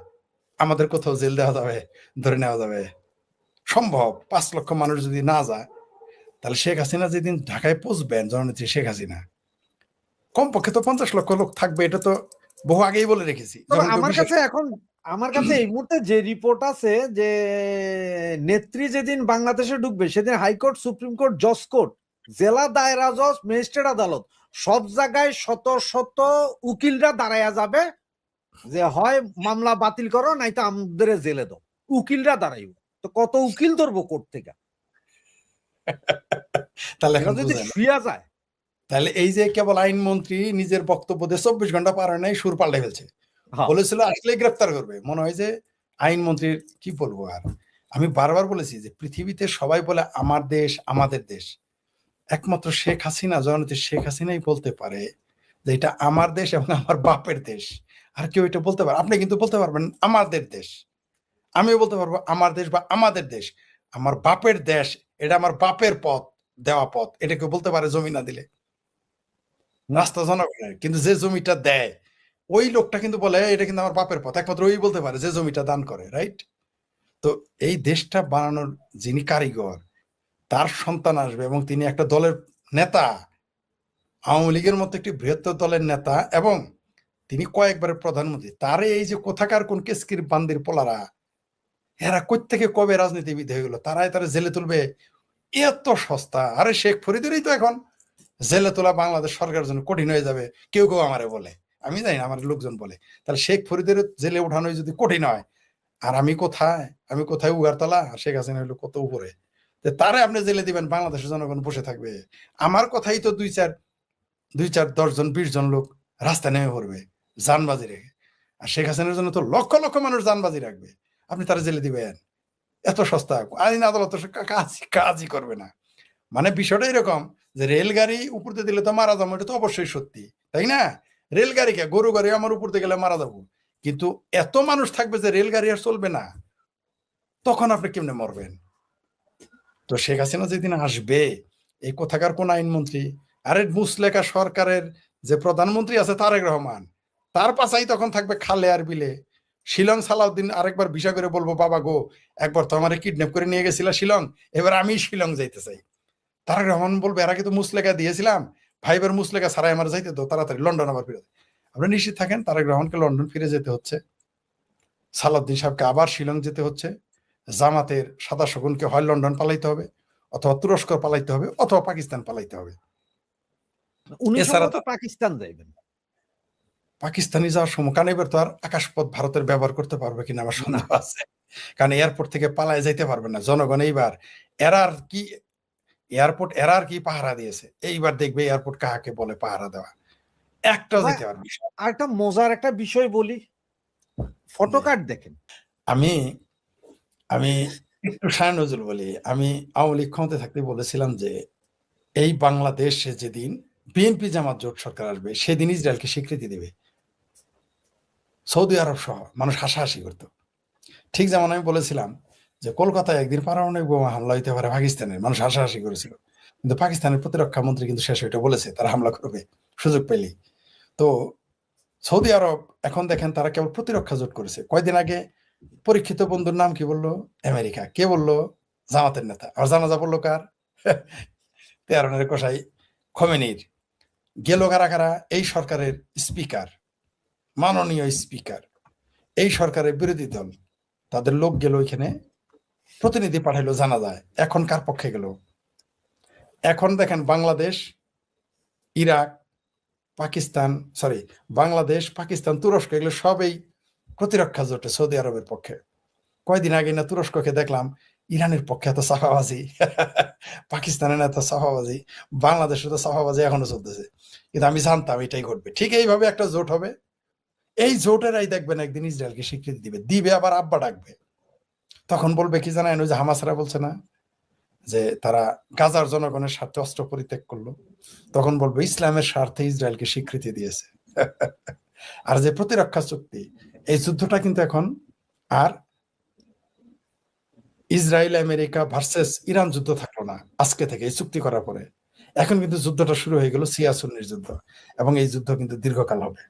Speaker 3: আমাদের কোথাও জেল দেওয়া যাবে, ধরে নেওয়া যাবে? সম্ভব? ৫ লক্ষ মানুষ যদি না যায়, তাহলে শেখ হাসিনা যেদিন ঢাকায় পৌঁছবেন, জননেত্রী শেখ হাসিনা, কমপক্ষে তো ৫০ লক্ষ লোক থাকবে, এটা তো বহু আগেই বলে রেখেছি।
Speaker 2: আমার কাছে এই মুহূর্তে যে রিপোর্ট আছে যে নেত্রী যেদিন বাংলাদেশে ঢুকবে, সেদিন হাইকোর্ট, সুপ্রিম কোর্ট, জজ কোর্ট, জেলা দায়রা জজ, ম্যাজিস্ট্রেট আদালত, সব জায়গায় শত শত উকিলরা দাঁড়াইয়া যাবে যে হয় মামলা বাতিল করো, নাই তো আমাদের জেলে দাও। উকিলরা দাঁড়াইব, তো কত উকিল ধরবো কোর্ট থেকে?
Speaker 3: তাহলে এখন
Speaker 2: যদি
Speaker 3: বুঝেন,
Speaker 2: শুয়া যায়,
Speaker 3: তাহলে এই যে কেবল আইনমন্ত্রী নিজের বক্তব্য দিয়ে ২৪ ঘন্টা পার হয় নাই, সুর পাল্টে ফেলছে, বলেছিল আসলে গ্রেফতার করবে। মনে হয় যে আইনমন্ত্রীর কি বলবো আর, আমি বারবার বলেছি যে পৃথিবীতে সবাই বলে আমার দেশ আমাদের দেশ, একমাত্র শেখ হাসিনা, জননেত্রী শেখ হাসিনাই বলতে পারে যে এটা আমার দেশ এবং আমার বাপের দেশ। আর কেউ এটা বলতে পারে? আপনি কিন্তু বলতে পারবেন আমাদের দেশ, আমিও বলতে পারবো আমার দেশ বা আমাদের দেশ, আমার বাপের দেশ, এটা আমার বাপের পথ, দেওয়া পথ, এটা কেউ বলতে পারে জমি না দিলে? রাস্তা জনগণের, কিন্তু যে জমিটা দেয় ওই লোকটা কিন্তু বলে এটা কিন্তু আমার বাপের পথ, একমাত্র ওই বলতে পারে যে জমিটা দান করে, রাইট? তো এই দেশটা বানানোর যিনি কারিগর, তার সন্তান আসবে এবং তিনি একটা দলের নেতা, আওয়ামী লীগের মতো একটি বৃহত্তর দলের নেতা, এবং তিনি কয়েকবারের প্রধানমন্ত্রী। তারে এই যে কোথাকার কোন কেসকির বান্দির পোলারা, এরা কোত্থেকে কবে রাজনীতিবিদ হয়ে গেল, তারাই তারা জেলে তুলবে এত সস্তা? আরে শেখ ফরিদেরই তো এখন জেলে তোলা বাংলাদেশ সরকারের জন্য কঠিন হয়ে যাবে, কেউ কেউ আমারে বলে, আমি জানি না, আমার লোকজন বলে। তাহলে শেখ ফরিদের জেলে ওঠানোই যদি কঠিন হয়, আর আমি কোথায় উগারতলা, আর শেখ হাসিনা হলো কত উপরে, তারে আপনি জেলে দিবেন, বাংলাদেশের জনগণ বসে থাকবে? আমার কথাই তো 2-4-10 জন 20 জন লোক রাস্তায় নেমে পড়বে জানবাজি রেখে। আর শেখ হাসিনার জন্য তো লক্ষ লক্ষ মানুষ জানবাজি রাখবে, আপনি তারা জেলে দিবেন? এত সস্তা আইন আদালত কাজই করবে না। মানে বিষয়টা এরকম যে রেলগাড়ি উপর দিয়ে দিলে তো মারা যাবো, এটা তো অবশ্যই সত্যি, তাই না? রেলগাড়িকে, গরু গাড়ি আমার উপর দিয়ে গেলে মারা যাবো, কিন্তু এত মানুষ থাকবে যে রেলগাড়ি আর চলবে না, তখন আপনি কেমনে মরবেন? তো শেখ হাসিনা যেদিন আসবে, এই কোথাকার কোন আইনমন্ত্রী, আরে মুসলেকা সরকারের যে প্রধানমন্ত্রী আছে তারেক রহমান, তার পাশাই তখন থাকবে খালে আর বিলে। শিলং সালাউদ্দিন আরেকবার ভিসা করে বলবো, বাবা গো, একবার তো আমার কিডন্যাপ করে নিয়ে গেছিল শিলং, এবার আমি শিলং যাইতে চাই। তারেক রহমান বলবে, এর আগে তো মুসলেকা দিয়েছিলাম, ভাইবার মুসলেকা ছাড়াই আমার যাইতে তো তাড়াতাড়ি লন্ডন আবার ফিরে। আপনারা নিশ্চিত থাকেন, তারেক রহমানকে লন্ডন ফিরে যেতে হচ্ছে, সালাউদ্দিন সাহেবকে আবার শিলং যেতে হচ্ছে, জামাতের সাদা শকুনকে হয় লন্ডন পালাইতে হবে, অথবা তুরস্ক পালাইতে হবে, অথবা পাকিস্তান পালাইতে হবে।
Speaker 2: উনি
Speaker 3: এছাড়া
Speaker 2: সম্ভবত পাকিস্তান যাইবেন।
Speaker 3: পাকিস্তানি যাওয়ার সময়, কারণ এবার তো আর আকাশপথ ভারতের ব্যবহার করতে পারবে কিনা আমার সন্দেহ আছে, কারণ এয়ারপোর্ট থেকে পালায় যাইতে পারবে না জনগণ। এইবার এরা আর কি পাহারা দিয়েছে, এইবার দেখবে এয়ারপোর্ট কাহাকে বলে পাহারা দেওয়া, একটাও যেতে পারবে না।
Speaker 2: আর একটা মজার একটা বিষয় বলি, ফটোকার্ড দেখেন।
Speaker 3: আমি আমি একটু শাহ নজরুল বলি, আমি আওয়ামী লীগ ক্ষমতায় থাকতে বলেছিলাম যে এই বাংলাদেশে যেদিন বিএনপি জামাত জোট সরকার আসবে, সেদিন ইসরায়েলকে স্বীকৃতি দেবে। সৌদি আরব সহ মানুষ হাসাহাসি করতো। ঠিক যেমন আমি বলেছিলাম যে কলকাতায় একদিন পারমাণবিক বোমা হামলা হইতে পারে পাকিস্তানের, মানুষ হাসাহাসি করেছিল, কিন্তু পাকিস্তানের প্রতিরক্ষা মন্ত্রী কিন্তু শেষ ওইটা বলেছে তারা হামলা করবে সুযোগ পেলেই। তো সৌদি আরব এখন দেখেন তারা কেবল প্রতিরক্ষা জোট করেছে। কয়দিন আগে পরীক্ষিত বন্ধুর নাম কি বললো? আমেরিকা। কে বললো? জামাতের নেতা। আর জানাজা বললো কার? তেহরানের কসাই খোমেনির। গেল কারা কারা? এই সরকারের স্পিকার, মাননীয় স্পিকার, এই সরকারের বিরোধী দল, তাদের লোক গেল ওইখানে, প্রতিনিধি পাঠাইলো জানা যায়। এখন কার পক্ষে গেল? এখন দেখেন বাংলাদেশ, ইরাক, পাকিস্তান, বাংলাদেশ, পাকিস্তান, তুরস্ক, এগুলো সবই প্রতিরক্ষা জোটে সৌদি আরবের পক্ষে। কয়দিন আগে না তুরস্ককে দেখলাম ইরানের পক্ষে এত সাফাবাজি, পাকিস্তানের এত সাফাবাজি, বাংলাদেশের তো সাফাবাজি এখনো চলতেছে। কিন্তু আমি জানতাম এটাই ঘটবে। ঠিক এইভাবে একটা জোট হবে, এই জোটেরাই দেখবেন একদিন ইসরায়েলকে স্বীকৃতি দিবে, আবার আব্বা ডাকবে। তখন বলবে কি জানেন, ওই যে হামাসরা বলছে না যে তারা গাজার জনগণের স্বার্থে অস্ত্র পরিত্যাগ করলো, তখন বলবে ইসলামের স্বার্থে ইসরায়েলকে স্বীকৃতি দিয়েছে। আর যে প্রতিরক্ষা চুক্তি, এই যুদ্ধটা কিন্তু এখন আর ইসরায়েল আমেরিকা ভার্সেস ইরান যুদ্ধ থাকলো না আজকে থেকে, এই চুক্তি করার পরে। এখন কিন্তু যুদ্ধটা শুরু হয়ে গেল শিয়া সুন্নির যুদ্ধ, এবং এই যুদ্ধ কিন্তু দীর্ঘকাল হবে,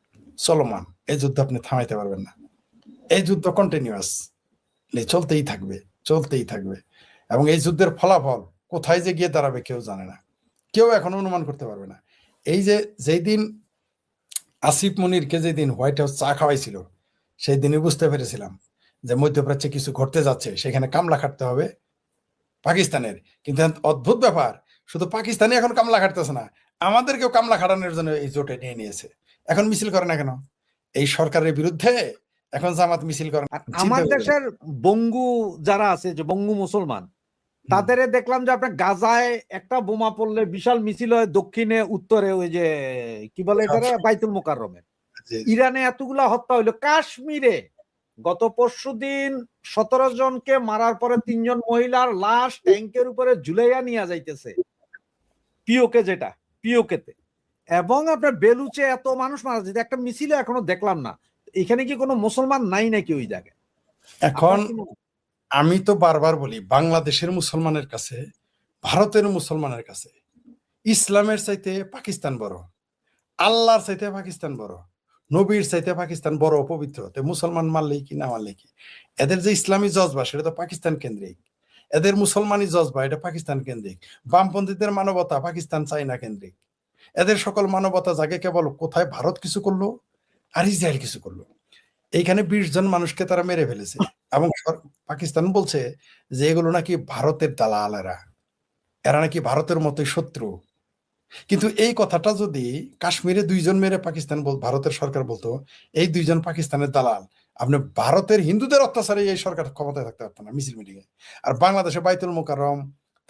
Speaker 3: চলমান। এই যুদ্ধ আপনি থামাইতে পারবেন না, এই যুদ্ধ কন্টিনিউয়াস, চলতেই থাকবে, চলতেই থাকবে। এবং এই যুদ্ধের ফলাফল কোথায় যে গিয়ে দাঁড়াবে কেউ জানে না, কেউ এখন অনুমান করতে পারবে না। এই যে যেই দিন আসিফ মনিরকে যেদিন হোয়াইট হাউস চা খাওয়াইছিল, সেই দিনই বুঝতে পেরেছিলাম যে মধ্যপ্রাচ্যে কিছু ঘটতে যাচ্ছে, সেখানে কামলা খাটতে হবে পাকিস্তানের। কিন্তু অদ্ভুত ব্যাপার, শুধু পাকিস্তানি এখন কামলা খাটতেছে না, আমাদেরকেও কামলা খাটানোর জন্য এই জোটে নিয়ে নিয়েছে। এখন মিছিল করে না কেন? এই সরকারের বিরুদ্ধে এখন জামাত মিছিল করে।
Speaker 2: আমার দেশের বঙ্গু যারা আছে, যে বঙ্গু মুসলমান, তাদের দেখলাম যে আপনার গাজায় একটা বোমা পড়লে বিশাল মিছিল হয়, দক্ষিণে উত্তরে ওই যে কি বলে এটা বাইতুল মোকাররমে। ইরানে এতগুলা হত্যা হইলো, কাশ্মীরে গত পরশুদিন 17 জনকে মারার পরে 3 জন মহিলার লাশ ট্যাঙ্কের উপরে ঝুলাইয়া নিয়ে যাইতেছে পিওকে, যেটা পিওকেতে। এবং আপনার বেলুচে এত মানুষ মারা যেতে, একটা মিছিলে এখনো দেখলাম না। এখানে কি কোনো মুসলমান নাই নাকি ওই জায়গায়?
Speaker 3: এখন আমি তো বারবার বলি, বাংলাদেশের মুসলমানের কাছে, ভারতের মুসলমানের কাছে ইসলামের চাইতে পাকিস্তান বড়, আল্লাহর চাইতে পাকিস্তান বড়, নবীর চাইতে পাকিস্তান বড় পবিত্র। মুসলমান মানলেই কি না মানলেই কি, এদের যে ইসলামী জজবা সেটা তো পাকিস্তান কেন্দ্রিক, এদের মুসলমানি জজবা এটা পাকিস্তান কেন্দ্রিক, বামপন্থীদের মানবতা পাকিস্তান চাইনা কেন্দ্রিক। এদের সকল মানবতা জাগে কেবল কোথায় ভারত কিছু করলো আর ইসরায়েল কিছু করলো। এইখানে 20 জন মানুষকে তারা মেরে ফেলেছে, এবং পাকিস্তান বলছে যে এগুলো নাকি ভারতের দালালেরা, এরা নাকি ভারতের মতোই শত্রু। কিন্তু এই কথাটা যদি কাশ্মীরে 2 জন মেরে পাকিস্তান ভারতের সরকার বলতো এই 2 জন পাকিস্তানের দালাল, আপনি ভারতের হিন্দুদের অত্যাচারে এই সরকার ক্ষমতায় থাকতে পারতো না মিছিল মিটিংয়ে। আর বাংলাদেশে বাইতুল মোকাররম,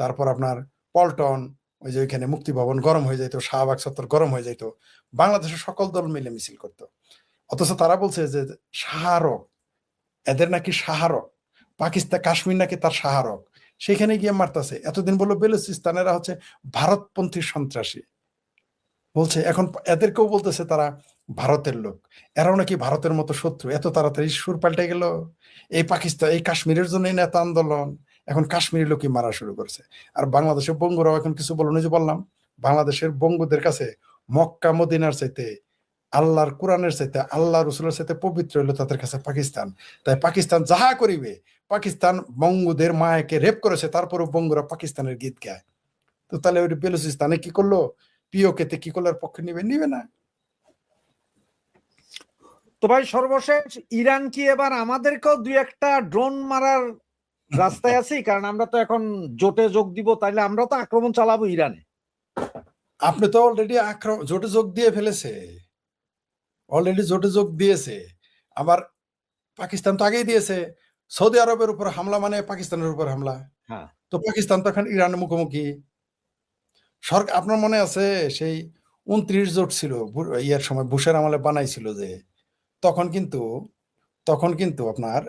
Speaker 3: তারপর আপনার পল্টন, ওই যে ওইখানে মুক্তি ভবন গরম হয়ে যাইতো, শাহবাগ চত্বর গরম হয়ে যাইতো, বাংলাদেশের সকল দল মিলে মিছিল করতো। অথচ তারা বলছে যে শাহরগ, এদের নাকি শাহরগ, পাকিস্তান কাশ্মীর নাকি তার শাহরগ, সেখানে গিয়ে মারতেছে। এতদিন বললো বেলুচিস্তানেরা হচ্ছে ভারতপন্থী সন্ত্রাসী বলছে, এখন এদেরকেও বলতেছে তারা ভারতের লোক, এরাও নাকি ভারতের মতো শত্রু। এত তাড়াতাড়ি সুর পাল্টে গেল। এই পাকিস্তান, এই কাশ্মীরের জন্যই না এত আন্দোলন, এখন কাশ্মীরি লোকই মারা শুরু করছে। আর বাংলাদেশের বঙ্গুরাও এখন কিছু বলো না, যে বললাম বাংলাদেশের বঙ্গুদের কাছে মক্কা মদিনার চাইতে, আল্লাহর কোরআনের চাইতে, আল্লাহ রসুলের চাইতে পবিত্র হইলো তাদের কাছে পাকিস্তান। তাই পাকিস্তান যাহা করিবে, পাকিস্তান বঙ্গুদের মায়াকে রেপ করেছে, তারপরে বঙ্গুরা পাকিস্তানের গীত গায়। তো তাহলে ওই বেলুচিস্তানে কি করলো, পিওকেতে কি করলো, পক্ষে নিবে না।
Speaker 2: তো ভাই সর্বশেষ, ইরান কি এবার আমাদেরকেও দুই একটা ড্রোন মারার রাস্তায় আছি? কারণ আমরা তো এখন জোটে যোগ দিব, তাইলে আমরা তো আক্রমণ চালাবো ইরানে।
Speaker 3: আপনি তো অলরেডি জোটে যোগ দিয়ে ফেলেছে, অলরেডি জোটে যোগ দিয়েছে। আবার পাকিস্তান তো আগেই দিয়েছে। সৌদি আরবের উপর হামলা মানে পাকিস্তানের উপর হামলা।
Speaker 2: হ্যাঁ,
Speaker 3: তো পাকিস্তান তো এখন ইরানের মুখোমুখি। সরকার, আপনার মনে আছে সেই 29 জোট ছিল ইয়ার সময়, বুশের আমলে বানাইছিল যে, তখন কিন্তু আপনার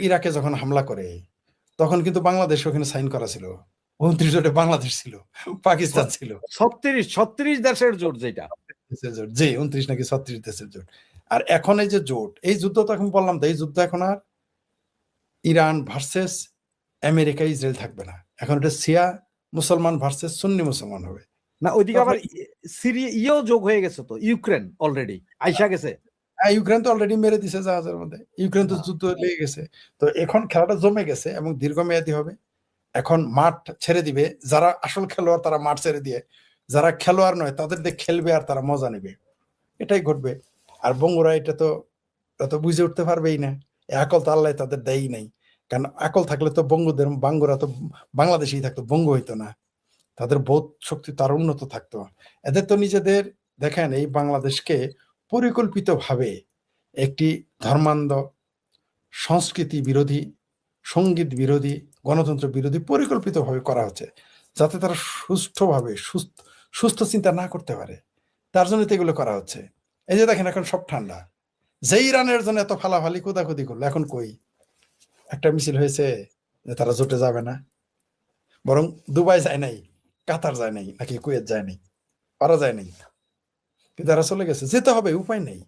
Speaker 3: ইরাকে যখন হামলা করে, তখন কিন্তু বাংলাদেশ ওখানে সাইন করা ছিল। 29 জোটে বাংলাদেশ ছিল, পাকিস্তান ছিল।
Speaker 2: 36 দেশের জোট যেটা।
Speaker 3: দেশের জোট, জি 29 নাকি 36 দেশের জোট। আর এখন এই যে জোট, এই যুদ্ধ তো এখন বললাম তো, এই যুদ্ধ এখন আর ইরান ভার্সেস আমেরিকা ইসরায়েল থাকবে না, এখন এটা শিয়া মুসলমান ভার্সেস সুন্নি মুসলমান হবে।
Speaker 2: না, ওইদিকে আবার সিরিয়া যোগ হয়ে গেছে, তো ইউক্রেন অলরেডি আইসা গেছে।
Speaker 3: ইউক্রেন তো অলরেডি মেরে দিছে জাহাজের মধ্যে, ইউক্রেন তো যুদ্ধ লেগে গেছে। তো এখন খেলাটা জমে গেছে এবং দীর্ঘমেয়াদী হবে। এখন মাঠ ছেড়ে দিবে, যারা আসল খেলোয়াড় তারা মাঠ ছেড়ে দিয়ে, যারা খেলোয়াড় নয় তাদের দিয়ে খেলবে আর তারা মজা নেবে, এটাই ঘটবে। আর বঙ্গুরা এটা তো বুঝে উঠতে পারবেই না। আকল তো আল্লাহ তাদের দেয়ই নাই, কারণ আকল থাকলে তো বাঙ্গুরা তো বাংলাদেশেই থাকতো, বঙ্গ হইতো না। তাদের বোধ শক্তি তার উন্নত থাকতো। এদের তো নিজেদের, দেখেন এই বাংলাদেশকে পরিকল্পিতভাবে একটি ধর্মান্ধ, সংস্কৃতি বিরোধী, সঙ্গীত বিরোধী, গণতন্ত্র বিরোধী পরিকল্পিতভাবে করা হচ্ছে, যাতে তারা সুষ্ঠুভাবে সুস্থ চিন্তা না করতে পারে। তার জন্য তো এগুলো করা হচ্ছে। এই যে দেখেন এখন সব ঠান্ডা, যে ইরানের জন্য এত ফালাফালি কোদাকুদি করলো, এখন কই একটা মিছিল হয়েছে যে তারা জোটে যাবে না? বরং দুবাই যায় নাই, কাতার যায় নাই, নাকি কুয়েত যায় নাই, পারা যায় নাই, কিন্তু তারা চলে গেছে। যেতে হবে, উপায় নেই।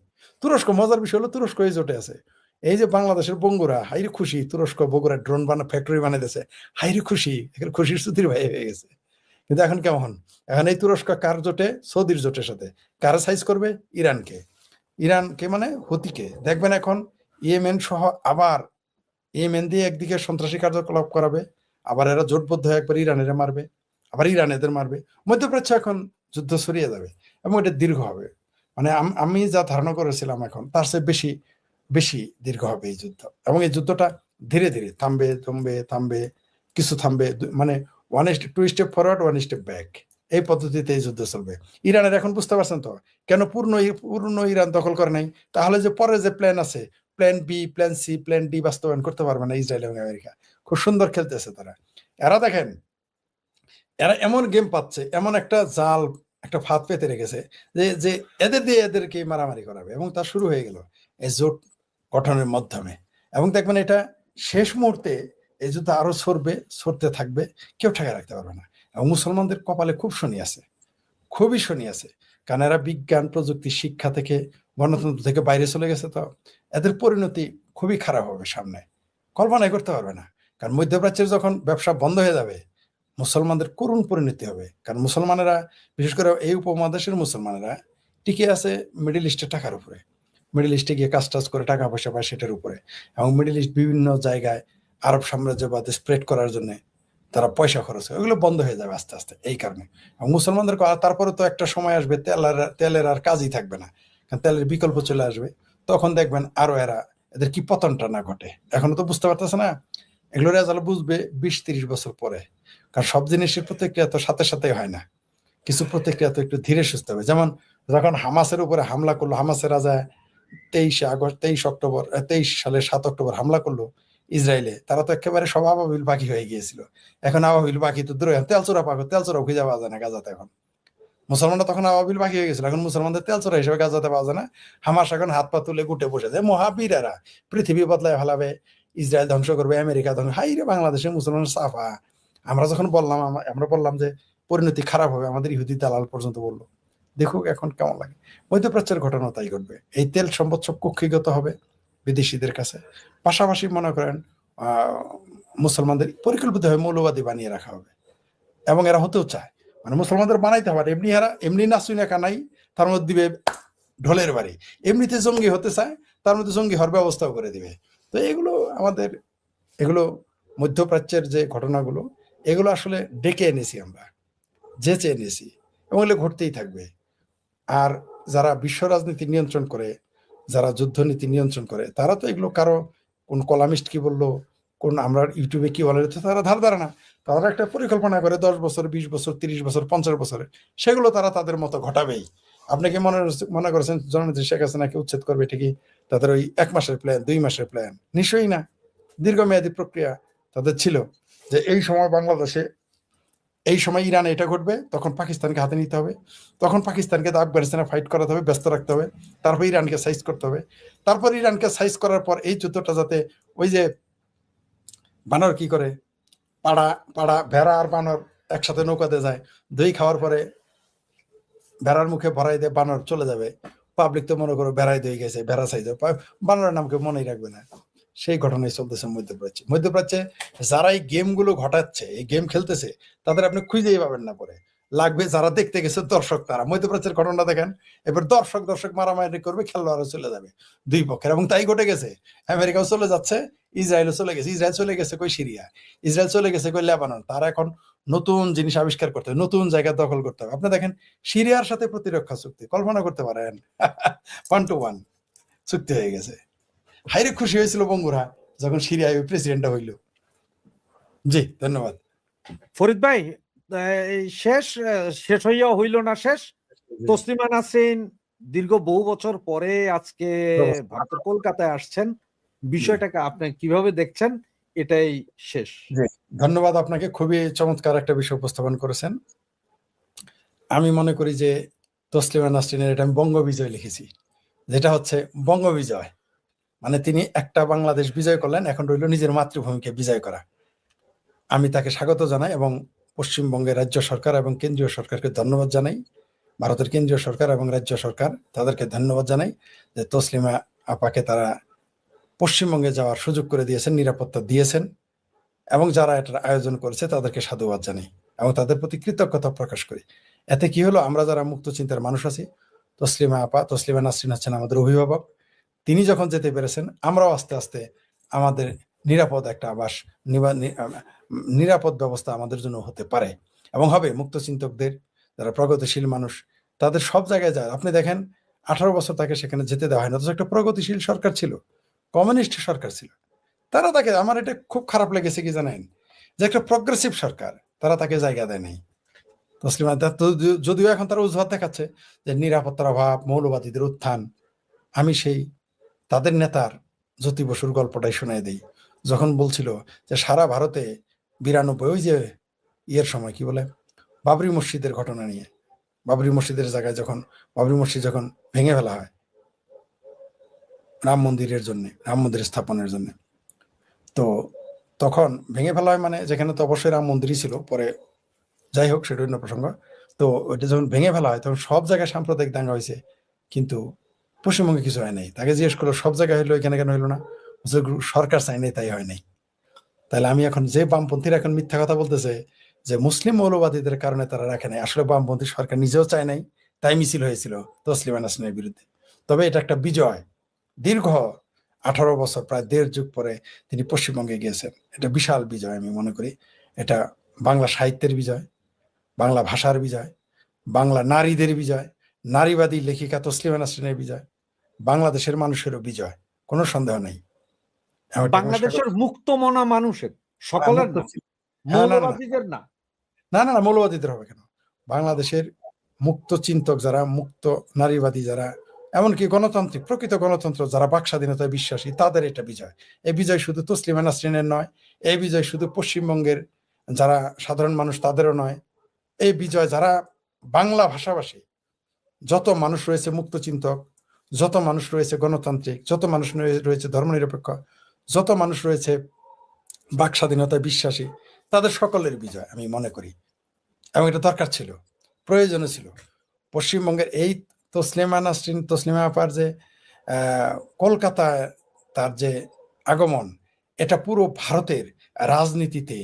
Speaker 3: তুরস্ক, মজার বিষয় হলো তুরস্ক এই জোটে আছে। এই যে বাংলাদেশের বঙ্গুরা হাইরে খুশি, তুরস্ক বগুড়া ড্রোন ফ্যাক্টরি বানাইতেছে, হাইরে খুশি, খুশির সুতির ভাই হয়ে গেছে। কিন্তু এখন কেমন, এখন এই তুরস্ক কার জোটে? সৌদির জোটের সাথে। কারা সাইজ করবে? ইরানকে মানে হুতিকে। দেখবেন এখন ইয়েমেন সহ, আবার ইয়েমেন দিয়ে একদিকে সন্ত্রাসী কার্যকলাপ করাবে, আবার এরা জোটবদ্ধ হয়ে একবার ইরানের মারবে, আবার ইরান এদের মারবে। মধ্যপ্রাচ্য এখন যুদ্ধ ছড়িয়ে যাবে এবং এটা দীর্ঘ হবে। মানে আমি যা ধারণা করেছিলাম এখন তার চেয়ে বেশি বেশি দীর্ঘ হবে এই যুদ্ধ। এবং এই যুদ্ধটা ধীরে ধীরে থামবে, কিছু থামবে, মানে two step forward, one step back, এই পদ্ধতিতে এই যুদ্ধ চলবে। ইরানের এখন বুঝতে পারছেন তো কেন পূর্ণ ইরান দখল করে নাই? তাহলে যে পরে যে প্ল্যান আছে, plan B, plan C, plan D বাস্তবায়ন করতে পারবে না ইসরায়েল এবং আমেরিকা। খুব সুন্দর খেলতেছে তারা। এরা দেখেন, এরা এমন গেম পাচ্ছে, এমন একটা জাল, একটা ফাঁদ পেতে রেখেছে যে এদের দিয়ে এদেরকে মারামারি করাবে। এবং তা শুরু হয়ে গেল এই জোট গঠনের মাধ্যমে। এবং দেখবেন এটা শেষ মুহূর্তে এই যুদ্ধ আরো সরতে থাকবে, কেউ ঠেকায় রাখতে পারবে না। এবং মুসলমানদের কপালে খুব শনি আছে, খুবই শনি আছে, কারণ এরা বিজ্ঞান, প্রযুক্তি, শিক্ষা থেকে, গণতন্ত্র থেকে বাইরে চলে গেছে। তো এদের পরিণতি খুবই খারাপ হবে সামনে, কল্পনাই করতে পারবে না। কারণ মধ্যপ্রাচ্যের যখন ব্যবসা বন্ধ হয়ে যাবে, মুসলমানদের করুণ পরিণতি হবে। কারণ মুসলমানেরা, বিশেষ করে এই উপমহাদেশের মুসলমানেরা টিকে আছে মিডল ইস্টের টাকার উপরে। মিডল ইস্টে গিয়ে কাজ টাজ করে টাকা পয়সা পায় সেটার উপরে। এবং মিডল ইস্ট বিভিন্ন জায়গায় আরব সাম্রাজ্যবাদ স্প্রেড করার জন্য তারা পয়সা খরচ করে, ওগুলো বন্ধ হয়ে যাবে আস্তে আস্তে এই কারণে। এবং মুসলমানদের তারপরে তো একটা সময় আসবে তেলের আর কাজই থাকবে না, কারণ তেলের বিকল্প চলে আসবে। তখন দেখবেন আরো এদের কি পতনটা না ঘটে। এখনো তো বুঝতে পারতেছে না, এগুলো রেজাল্ট বুঝবে 20-30 বছর পরে। কারণ সব জিনিসের প্রতিক্রিয়া তো সাথে সাথে হয় না, কিছু প্রতিক্রিয়া তো একটু ধীরে সুস্থ হবে। যেমন যখন হামাসের উপরে হামলা করলো, হামাসের রাজা 23 সালে 7 অক্টোবর হামলা করলো, ইসরায়েলে, তারা তো একেবারে সব আবাবিল পাখি হয়ে গিয়েছিল। এখন আবাবিল পাখি তো দূরে, তেলচোরা পাখি, তেলচোরা খুঁজে পাওয়া যায় না গাজাতে এখন। মুসলমানরা তখন আবাবিল পাখি হয়ে গেছিল, এখন মুসলমানদের তেলচোরা হিসেবে গাজাতে পাওয়া যায় না। হামাস এখন হাত পা তুলে গুটে বসে যায়, মহাবীরেরা পৃথিবী বদলায় ফেলাবে, ইসরায়েল ধ্বংস করবে, আমেরিকা ধ্বংস। হাই রে, বাংলাদেশে মুসলমান সাফা। আমরা যখন বললাম, আমরা বললাম যে পরিণতি খারাপ হবে, আমাদের ইহুদি দালাল পর্যন্ত বললো। দেখুক এখন কেমন লাগে। মধ্যপ্রাচ্যের ঘটনা তাই ঘটবে। এই তেল সম্পদ সব কক্ষিগত হবে বিদেশিদের কাছে। পাশাপাশি মনে করেন মুসলমানদের পরিকল্পিতভাবে মৌলবাদী বানিয়ে রাখা হবে, এবং এরা হতেও চায়, মানে মুসলমানদের বানাইতে হবে। এমনি নাচুইনা কানাই, তার মধ্যে দিবে ঢোলের বাড়ি। এমনিতে জঙ্গি হতে চায়, তার মধ্যে জঙ্গি হওয়ার ব্যবস্থাও করে দিবে। তো এগুলো মধ্যপ্রাচ্যের যে ঘটনাগুলো, এগুলো আসলে ডেকে এনেছি আমরা, যেচে এনেছি, এবং এগুলো ঘটতেই থাকবে। আর যারা বিশ্ব রাজনীতি নিয়ন্ত্রণ করে, যারা যুদ্ধনীতি নিয়ন্ত্রণ করে, তারা তো এগুলো কারো কোন কলামিস্ট কি বললো, কোন আমরা ইউটিউবে কি বলে, তারা ধার না। তারা একটা পরিকল্পনা করে 10 বছর, 20 বছর, 30 বছর, 50 বছরে, সেগুলো তারা তাদের মতো ঘটাবেই। আপনি কি মনে করেছেন জননেত্রী শেখ হাসিনাকে উচ্ছেদ করবে ঠিকই তাদের ওই 1 মাসের প্ল্যান, 2 মাসের প্ল্যান? নিশ্চয়ই না। দীর্ঘমেয়াদী প্রক্রিয়া তাদের ছিল, যে এই সময় বাংলাদেশে, এই সময় ইরানে এটা ঘটবে, তখন পাকিস্তানকে হাতে নিতে হবে, তখন পাকিস্তানকে আফগানিস্তানে ফাইট করাতে হবে, ব্যস্ত রাখতে হবে, তারপর ইরানকে সাইজ করতে হবে, তারপর ইরানকে সাইজ করার পর এই যুদ্ধটা যাতে, ওই যে বানর কি করে, পাড়া ভেড়া আর বানর একসাথে নৌকাতে যায়, দই খাওয়ার পরে ভেড়ার মুখে ভরাই দিয়ে বানর চলে যাবে, পাবলিক তো মনে করো ভেড়াই দই গেছে, ভেড়া সাইজ, বানরের নামকে মনেই রাখবে না। সেই ঘটনাই চলতেছে মধ্যপ্রাচ্যে। যারা এই গেমগুলো ঘটাচ্ছে, এই গেম খেলতেছে, তাদের আপনি খুঁজেই পাবেন না। পরে লাগবে যারা দেখতে গেছে দর্শক, তারা মধ্যপ্রাচ্যের ঘটনা দেখেন, এবার দর্শক মারামারি করবে, খেলোয়াড়ও চলে যাবে দুই পক্ষের, এবং তাই ঘটে গেছে। আমেরিকাও চলে যাচ্ছে, ইসরায়েলও চলে গেছে। ইসরায়েল চলে গেছে কই সিরিয়া, ইসরায়েল চলে গেছে কই লেবানন। তারা এখন নতুন জিনিস আবিষ্কার করতে হবে, নতুন জায়গা দখল করতে হবে। আপনি দেখেন সিরিয়ার সাথে প্রতিরক্ষা চুক্তি, কল্পনা করতে পারেন? 1 to 1 চুক্তি হয়ে গেছে। হাইরে খুশি হয়েছিল বঙ্গুরা যখন সিরিয়ায় প্রেসিডেন্টটা হইল। জি, ধন্যবাদ।
Speaker 2: ফরিদ ভাই, এই শেষ হইয়া হইল না শেষ। তসলিমা নাসরিন দীর্ঘ বহু বছর পরে আজকে ভারতের কলকাতায় আসছেন, বিষয়টাকে আপনি কিভাবে দেখছেন? এটাই শেষ।
Speaker 3: ধন্যবাদ আপনাকে, খুবই চমৎকার একটা বিষয় উপস্থাপন করেছেন। আমি মনে করি যে তসলিমা নাসরিনের, এটা আমি বঙ্গবিজয় লিখেছি, যেটা হচ্ছে বঙ্গবিজয়। মানে তিনি একটা বাংলাদেশ বিজয় করলেন, এখন রইল নিজের মাতৃভূমিকে বিজয় করা। আমি তাকে স্বাগত জানাই, এবং পশ্চিমবঙ্গের রাজ্য সরকার এবং কেন্দ্রীয় সরকারকে ধন্যবাদ জানাই। ভারতের কেন্দ্রীয় সরকার এবং রাজ্য সরকার, তাদেরকে ধন্যবাদ জানাই যে তসলিমা আপাকে তারা পশ্চিমবঙ্গে যাওয়ার সুযোগ করে দিয়েছেন, নিরাপত্তা দিয়েছেন, এবং যারা এটার আয়োজন করেছে তাদেরকে সাধুবাদ জানাই এবং তাদের প্রতি কৃতজ্ঞতা প্রকাশ করি। এতে কি হলো, আমরা যারা মুক্ত চিন্তার মানুষ আছি, তসলিমা নাসরিন হচ্ছেন আমাদের অভিভাবক। তিনি যখন যেতে পেরেছেন, আমরাও আস্তে আস্তে আমাদের নিরাপদ একটা আবাস, নিরাপদ ব্যবস্থা আমাদের জন্য হতে পারে এবং হবে। মুক্ত চিন্তকদের, যারা প্রগতিশীল মানুষ, তাদের সব জায়গায় যায়। আপনি দেখেন 18 বছর তাকে সেখানে যেতে দেওয়া হয় না, অথচ একটা প্রগতিশীল সরকার ছিল, কমিউনিস্ট সরকার ছিল। তারা তাকে, আমার এটা খুব খারাপ লেগেছে কি জানেন, যে একটা প্রগ্রেসিভ সরকার, তারা তাকে জায়গা দেয় নাই। তসলিমা, যদিও এখন তারা অজুহাত দেখাচ্ছে যে নিরাপত্তার অভাব, মৌলবাদীদের উত্থান। আমি সেই তাদের নেতার জ্যোতি বসুর গল্পটাই শোনাই দিই, যখন বলছিল যে সারা ভারতে 92, ওই যে ইয়ের সময় কি বলে, বাবরি মসজিদের ঘটনা নিয়ে, বাবরি মসজিদের জায়গায় যখন বাবরি মসজিদ যখন ভেঙে ফেলা হয় রাম মন্দির স্থাপনের জন্য, তো তখন ভেঙে ফেলা হয়, মানে যেখানে তো অবশ্যই রাম মন্দিরই ছিল, পরে যাই হোক সেটা অন্য প্রসঙ্গ। তো ওইটা যখন ভেঙে ফেলা হয়, তখন সব জায়গায় সাম্প্রদায়িক দাঙ্গা হয়েছে, কিন্তু পশ্চিমবঙ্গে কিছু হয় নাই। তাকে জিজ্ঞেস করলো সব জায়গায় হইলো, এখানে কেন হইলো না? সরকার চাই নাই, তাই হয় নাই। তাহলে আমি এখন, যে বামপন্থীরা এখন মিথ্যা কথা বলতেছে যে মুসলিম মৌলবাদীদের কারণে তারা রাখে নাই, আসলে বামপন্থী সরকার নিজেও চায় নাই, তাই মিছিল হয়েছিল তসলিমা নাসরিনের বিরুদ্ধে। তবে এটা একটা বিজয়, দীর্ঘ 18 বছর, প্রায় 1.5 যুগ পরে তিনি পশ্চিমবঙ্গে গিয়েছেন। এটা বিশাল বিজয় আমি মনে করি। এটা বাংলা সাহিত্যের বিজয়, বাংলা ভাষার বিজয়, বাংলা নারীদের বিজয়, নারীবাদী লেখিকা তসলিমা নাসরিনের বিজয়, বাংলাদেশের মানুষেরও বিজয়, কোনো সন্দেহ নেই।
Speaker 2: বাংলাদেশের মুক্তমনা মানুষের, সকলের না, মৌলবাদীদের না।
Speaker 3: না, মৌলবাদীদের হবে কেন? বাংলাদেশের মুক্ত চিন্তক যারা, মুক্ত নারীবাদী যারা, এমনকি গণতান্ত্রিক প্রকৃত গণতন্ত্র যারা বাক স্বাধীনতায় বিশ্বাসী তাদের এটা বিজয়। এই বিজয় শুধু তসলিমা নাসরিনের নয়, এই বিজয় শুধু পশ্চিমবঙ্গের যারা সাধারণ মানুষ তাদেরও নয়, এই বিজয় যারা বাংলা ভাষাভাষী যত মানুষ রয়েছে, মুক্তচিন্তক যত মানুষ রয়েছে, গণতান্ত্রিক যত মানুষ রয়েছে, ধর্মনিরপেক্ষ যত মানুষ রয়েছে, বাক স্বাধীনতায় বিশ্বাসী, তাদের সকলের বিজয় আমি মনে করি। এবং এটা দরকার ছিল, প্রয়োজনও ছিল। পশ্চিমবঙ্গের এই তসলিমা নাসরিন, তসলিমা আপার যে কলকাতায় তার যে আগমন, এটা পুরো ভারতের রাজনীতিতে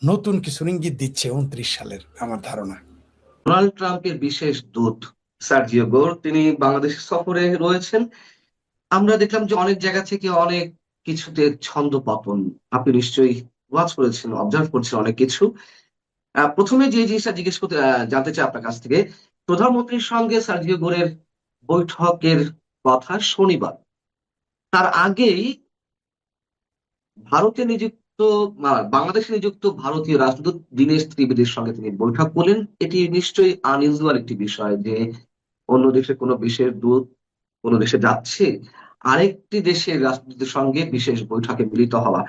Speaker 3: নতুন কিছু ইঙ্গিত দিচ্ছে 29 সালের আমার ধারণা।
Speaker 5: ডোনাল্ড ট্রাম্পের বিশেষ দূত সার্জিও গোর তিনি বাংলাদেশ সফরে রয়েছেন। আমরা দেখলাম যে অনেক জায়গা থেকে অনেক কিছুতে ছন্দ পতন, আপনি নিশ্চয়ই ওয়াচ করেছেন, অবজার্ভ করছেন অনেক কিছু। প্রথমে যে জিনিসটা জিজ্ঞেস করতে জানতে চাই আপনার কাছ থেকে, প্রধানমন্ত্রীর সঙ্গে সার্জিও গোরের বৈঠকের কথা শনিবার, তার আগেই ভারতে নিযুক্ত বাংলাদেশে নিযুক্ত ভারতীয় রাষ্ট্রদূত দীনেশ ত্রিবেদীর সঙ্গে তিনি বৈঠক করলেন। এটি নিশ্চয়ই আনইউজুয়াল একটি বিষয় যে অন্য দেশে কোনো বিশেষ দূত কোনো দেশে যাচ্ছে, আরেকটি দেশের রাষ্ট্রদূতের সঙ্গে বিশেষ বৈঠকে মিলিত হওয়া।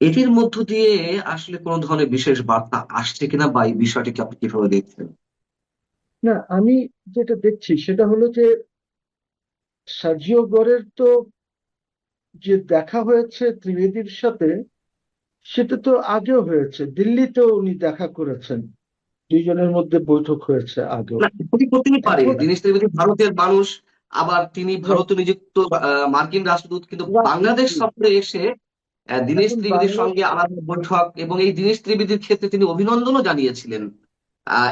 Speaker 5: এটির মধ্য দিয়ে আসলে কোন ধরনের বিশেষ বার্তা আসছে কিনা, বা এই বিষয়টিকে আপনি কিভাবে দেখছেন?
Speaker 6: না, আমি যেটা দেখছি সেটা হলো যে সার্জিও গোরের তো যে দেখা হয়েছে ত্রিবেদীর সাথে, সেটা তো আগেও হয়েছে, দিল্লিতেও উনি দেখা করেছেন, দুইজনের মধ্যে বৈঠক হয়েছে আগেও।
Speaker 5: না, এটি করতেই পারে,
Speaker 6: এখন
Speaker 5: দীনেশ ত্রিবেদী ভারতের মানুষ, আবার তিনি ভারতে নিযুক্ত মার্কিন রাষ্ট্রদূত, কিন্তু বাংলাদেশ সফরে এসে দীনেশ
Speaker 6: এখন
Speaker 5: ত্রিবেদীর সঙ্গে আলাদা বৈঠক, এবং এই দীনেশ ত্রিবেদীর ক্ষেত্রে তিনি অভিনন্দনও জানিয়েছিলেন,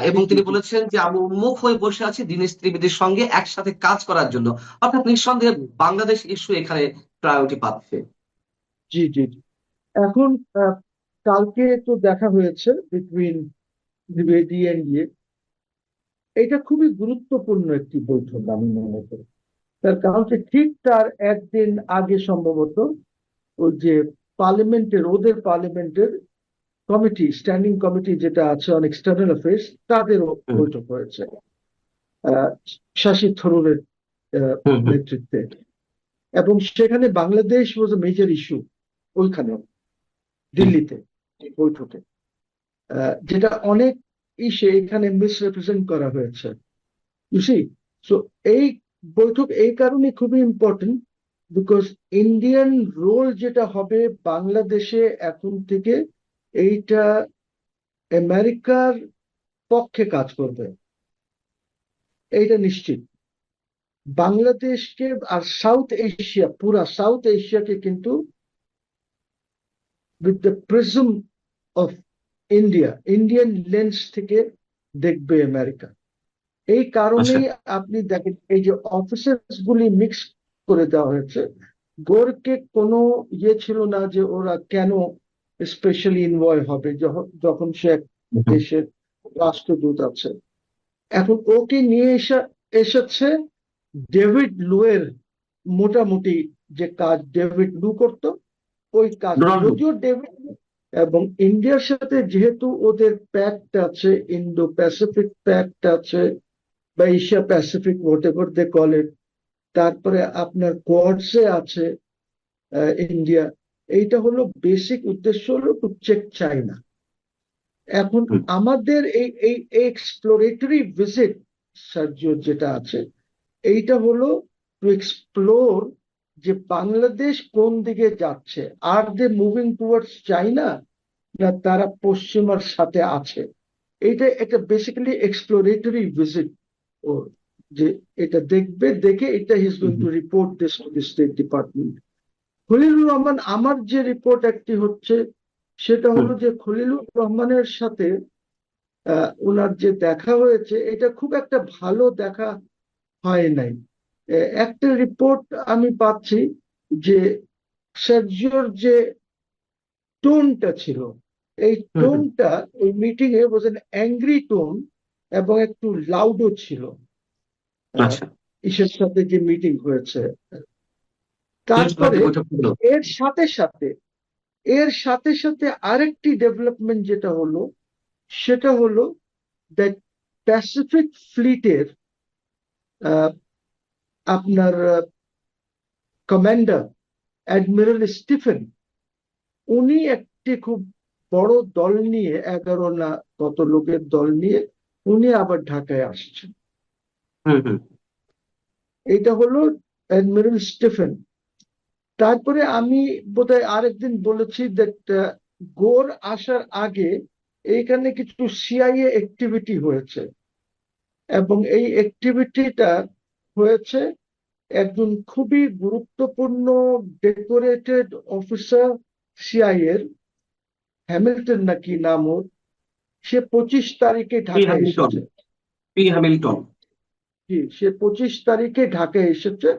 Speaker 5: এবং তিনি বলেছেন যে আমি উন্মুখ হয়ে বসে আছি দীনেশ ত্রিবেদীর সঙ্গে একসাথে কাজ করার জন্য। অর্থাৎ নিঃসন্দেহে বাংলাদেশ ইস্যু এখানে প্রায়োরিটি পাচ্ছে।
Speaker 6: জি জি জি। এখন কালকে তো দেখা হয়েছে বিটুইন ত্রিবেদী এন্ড ইয়ে, এটা খুবই গুরুত্বপূর্ণ একটি বৈঠক আমি মনে করি। তার কারণ হচ্ছে ঠিক তার একদিন আগে সম্ভবত ওই যে ওদের পার্লামেন্টের কমিটি, স্ট্যান্ডিং কমিটি যেটা আছে অন এক্সটার্নাল অ্যাফেয়ার্স, তাদেরও বৈঠক হয়েছে শশী থরুরের নেতৃত্বে, এবং সেখানে বাংলাদেশ ওয়াজ এ মেজর ইস্যু ওইখানে দিল্লিতে বৈঠকে, যেটা অনেক এখানে মিসরিপ্রেজেন্ট করা হয়েছে। ইউ সি, সো এই বৈঠক এই কারণে খুবই ইম্পর্টেন্ট, বিকজ ইন্ডিয়ান রোল যেটা হবে বাংলাদেশে এখন থেকে, এইটা আমেরিকার পক্ষে কাজ করবে, এইটা নিশ্চিত। বাংলাদেশকে আর সাউথ এশিয়া, পুরা সাউথ এশিয়াকে কিন্তু with the prism of Indian lens থেকে দেখবে আমেরিকা। এই কারণেই আপনি দেখেন এই যে অফিসার্স গুলি মিক্স করে দেওয়া হয়েছে। গোরকে কোনো ছিল না যে ওরা কেন স্পেশালি ইনভলভ হবে যখন সে এক দেশের রাষ্ট্রদূত আছে। এখন ওকে নিয়ে এসেছে ডেভিড লুয়ের, মোটামুটি যে কাজ ডেভিড লু করত ওই কাজ, যদিও ডেভিড এবং ইন্ডিয়ার সাথে যেহেতু ওদের প্যাক্ট আছে, ইন্দো প্যাসিফিক প্যাক্ট আছে বা Asia Pacific whatever they call it, তারপরে আপনার কোয়াডসে আছে ইন্ডিয়া, এইটা হলো বেসিক উদ্দেশ্য হলো টু চেক চাইনা। এখন আমাদের এই এক্সপ্লোরেটরি ভিজিট সার্জিও যেটা আছে, এইটা হলো টু এক্সপ্লোর যে বাংলাদেশ কোন দিকে যাচ্ছে, আর দে মুভিং টুয়ার্ডস চাইনা না তারা পশ্চিমার সাথে আছে। এইটা একটা বেসিক্যালি এক্সপ্লোরেটরি ভিজিট, ও যে এটা দেখবে, দেখে এটা he is going to report this to the state department. Khalilur Rahman, আমার যে রিপোর্ট একটি হচ্ছে সেটা হলো যে খলিলুর রহমানের সাথে ওনার যে দেখা হয়েছে, এটা খুব একটা ভালো দেখা হয় নাই। একটা রিপোর্ট আমি পাচ্ছি যে সার্জিওর যে টোনটা ছিল, এই টোনটা ওই meeting A was an angry tone, এবং একটু লাউডও ছিল ইসের সাথে যে মিটিং হয়েছে। তারপরে এর সাথে সাথে আরেকটি ডেভেলপমেন্ট যেটা হলো, সেটা হলো দ্যাট প্যাসিফিক ফ্লিটের আপনার কমান্ডার অ্যাডমিরাল স্টিফেন, উনি একটি খুব বড় দল নিয়ে, 11 না কত লোকের দল নিয়ে উনি আবার ঢাকায় আসছেন।
Speaker 5: হুম হুম
Speaker 6: এটা হলো অ্যাডমিরাল স্টিফেন। তারপরে আমি বোধহয় আরেকদিন বলেছি দ্যাট গোর আসার আগে এইখানে কিছু সিআইএ অ্যাক্টিভিটি হয়েছে, এবং এই অ্যাক্টিভিটিটা হয়েছে একজন খুবই গুরুত্বপূর্ণ ডেকোরেটেড অফিসার সিআইএর, হ্যামিল্টন নাকি নাম ওর, সে 25 তারিখে
Speaker 5: পি
Speaker 6: ঢাকায়
Speaker 5: হ্যামিল্টন
Speaker 6: এসেছে।
Speaker 5: পি হ্যামিল্টন
Speaker 6: জি, সে 25 তারিখে ঢাকায় এসেছে।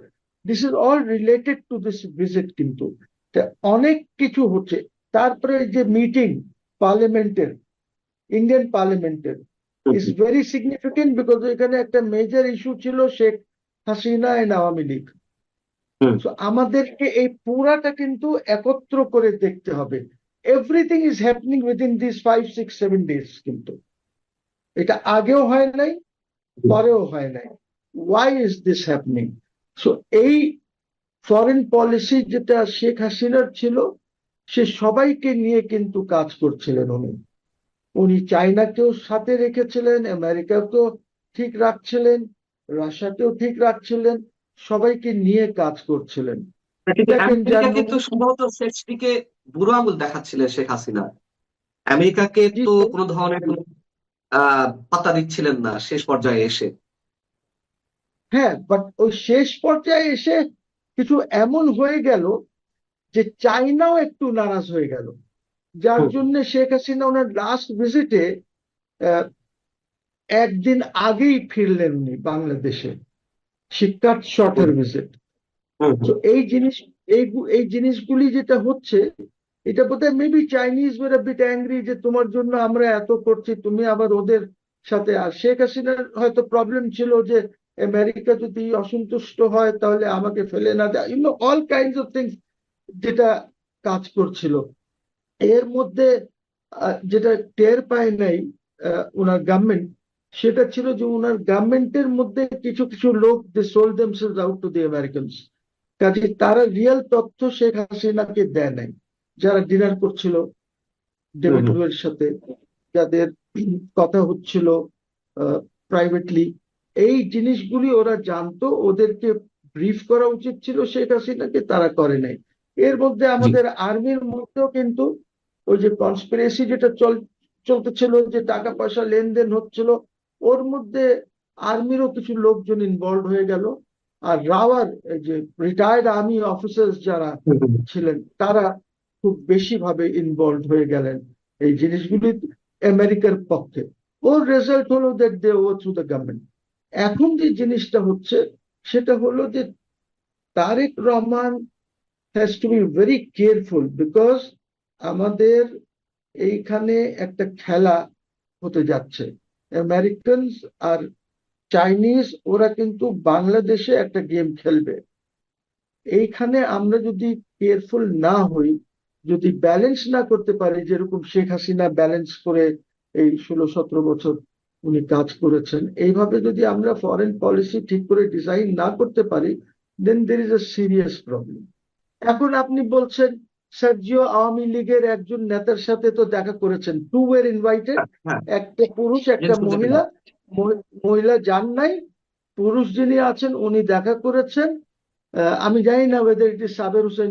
Speaker 6: This is all related to this visit. কিন্তু তা অনেক কিছু হচ্ছে। তারপরে যে মিটিং পার্লামেন্টের, ইন্ডিয়ান পার্লামেন্টের, ইজ ভেরি সিগনিফিকেন্ট বিকজ এখানে একটা মেজর ইস্যু ছিল শেখ হাসিনা এন্ড আওয়ামী লীগ।
Speaker 5: হুম
Speaker 6: So আমাদেরকে এই পুরাটা কিন্তু একত্র করে দেখতে হবে। Everything is happening within this 5, 6, 7 days. কিন্তু এটা আগেও হয় নাই, পরেও হয় নাই। Why is this happening? So এই ফরেন পলিসি যেটা শেখ হাসিনার ছিল, সে সবাইকে নিয়ে কিন্তু কাজ করছিলেন উনি। উনি চায়নাকেও সাথে রেখেছিলেন, আমেরিকাকেও ঠিক রাখছিলেন, রাশিয়াকেও ঠিক রাখছিলেন, সবাইকে নিয়ে কাজ করছিলেন।
Speaker 5: কিন্তু
Speaker 6: দেখেন
Speaker 5: আমেরিকা কিন্তু সম্ভবত শেষ দিকে বুড়ো আঙুল দেখাচ্ছিলেন শেখ হাসিনা। আমেরিকাকে
Speaker 6: জি,
Speaker 5: তো কোনো ধরনের পাত্তা দিচ্ছিলেন না শেষ পর্যায়ে এসে।
Speaker 6: হ্যাঁ, বাট ওই শেষ পর্যায়ে এসে কিছু এমন হয়ে গেল যে চায়নাও একটু নারাজ হয়ে গেল, যার
Speaker 5: হুম
Speaker 6: জন্য শেখ হাসিনা ওনার লাস্ট ভিজিটে একদিন আগেই ফিরলেন উনি বাংলাদেশে, শিক্ষার শর্টের ভিজিট।
Speaker 5: হুম
Speaker 6: তো
Speaker 5: হুম
Speaker 6: এই জিনিসগুলি যেটা হচ্ছে, এটা বোধহয় maybe Chinese were a bit angry যে তোমার জন্য আমরা এত করছি, তুমি আবার ওদের সাথে। আর শেখ হাসিনার হয়তো প্রবলেম ছিল যে আমেরিকা যদি অসন্তুষ্ট হয় তাহলে আমাকে ফেলে না দেয়, অল কাইন্ডস অফ থিংস যেটা কাজ করছিল। এর মধ্যে যেটা টের পায় নাই ওনার গভর্নমেন্ট, সেটা ছিল যে ওনার গভর্নমেন্টের মধ্যে কিছু কিছু লোক they sold themselves out to the Americans. কাজে তারা রিয়েল তথ্য শেখ হাসিনাকে দেয় নাই। যারা ডিনার করছিল ডেভিড
Speaker 5: হুম
Speaker 6: লুয়ের সাথে, যাদের কথা হচ্ছিল প্রাইভেটলি, এই জিনিসগুলি ওরা জানতো, ওদেরকে ব্রিফ করা উচিত ছিল শেখ হাসিনাকে, তারা করে নাই। এর মধ্যে
Speaker 5: জি
Speaker 6: আমাদের আর্মির মধ্যেও কিন্তু ওই যে কনস্পিরেসি যেটা চলতেছিল, যে টাকা পয়সা লেনদেন হচ্ছিল, ওর মধ্যে আর্মিরও কিছু লোকজন ইনভলভ হয়ে গেল। আর রাওয়ার এই যে রিটায়ার্ড আর্মি অফিসার্স যারা
Speaker 5: হুম হুম
Speaker 6: ছিলেন, তারা খুব বেশি ভাবে ইনভলভ হয়ে গেলেন এই জিনিসগুলি আমেরিকার পক্ষে। ওর রেজাল্ট হলো that they overthrew the government. এখন যে জিনিসটা হচ্ছে সেটা হলো যে Tarique Rahman has to be very careful, because আমাদের এইখানে একটা খেলা হতে যাচ্ছে। আমেরিকানস আর চাইনিজ ওরা কিন্তু বাংলাদেশে একটা গেম খেলবে। এইখানে আমরা যদি কেয়ারফুল না হই, যদি ব্যালেন্স না করতে পারি, যেরকম শেখ হাসিনা ব্যালেন্স করে এই 16-17 বছর উনি কাজ করেছেন, এইভাবে যদি আমরা ফরেন পলিসি ঠিক করে ডিজাইন না করতে পারি, then there is a serious problem. এখন আপনি বলছেন সার্জিও আওয়ামী লীগের একজন নেতার সাথে তো দেখা করেছেন, 2 ওয়ার ইনভাইটেড,
Speaker 5: হ্যাঁ
Speaker 6: একটা পুরুষ একটা
Speaker 5: জেমস মুজিবুর
Speaker 6: মহিলা। মহিলা যান নাই, পুরুষ যিনি আছেন উনি দেখা করেছেন। আমি জানি না weather it is Saber Hossain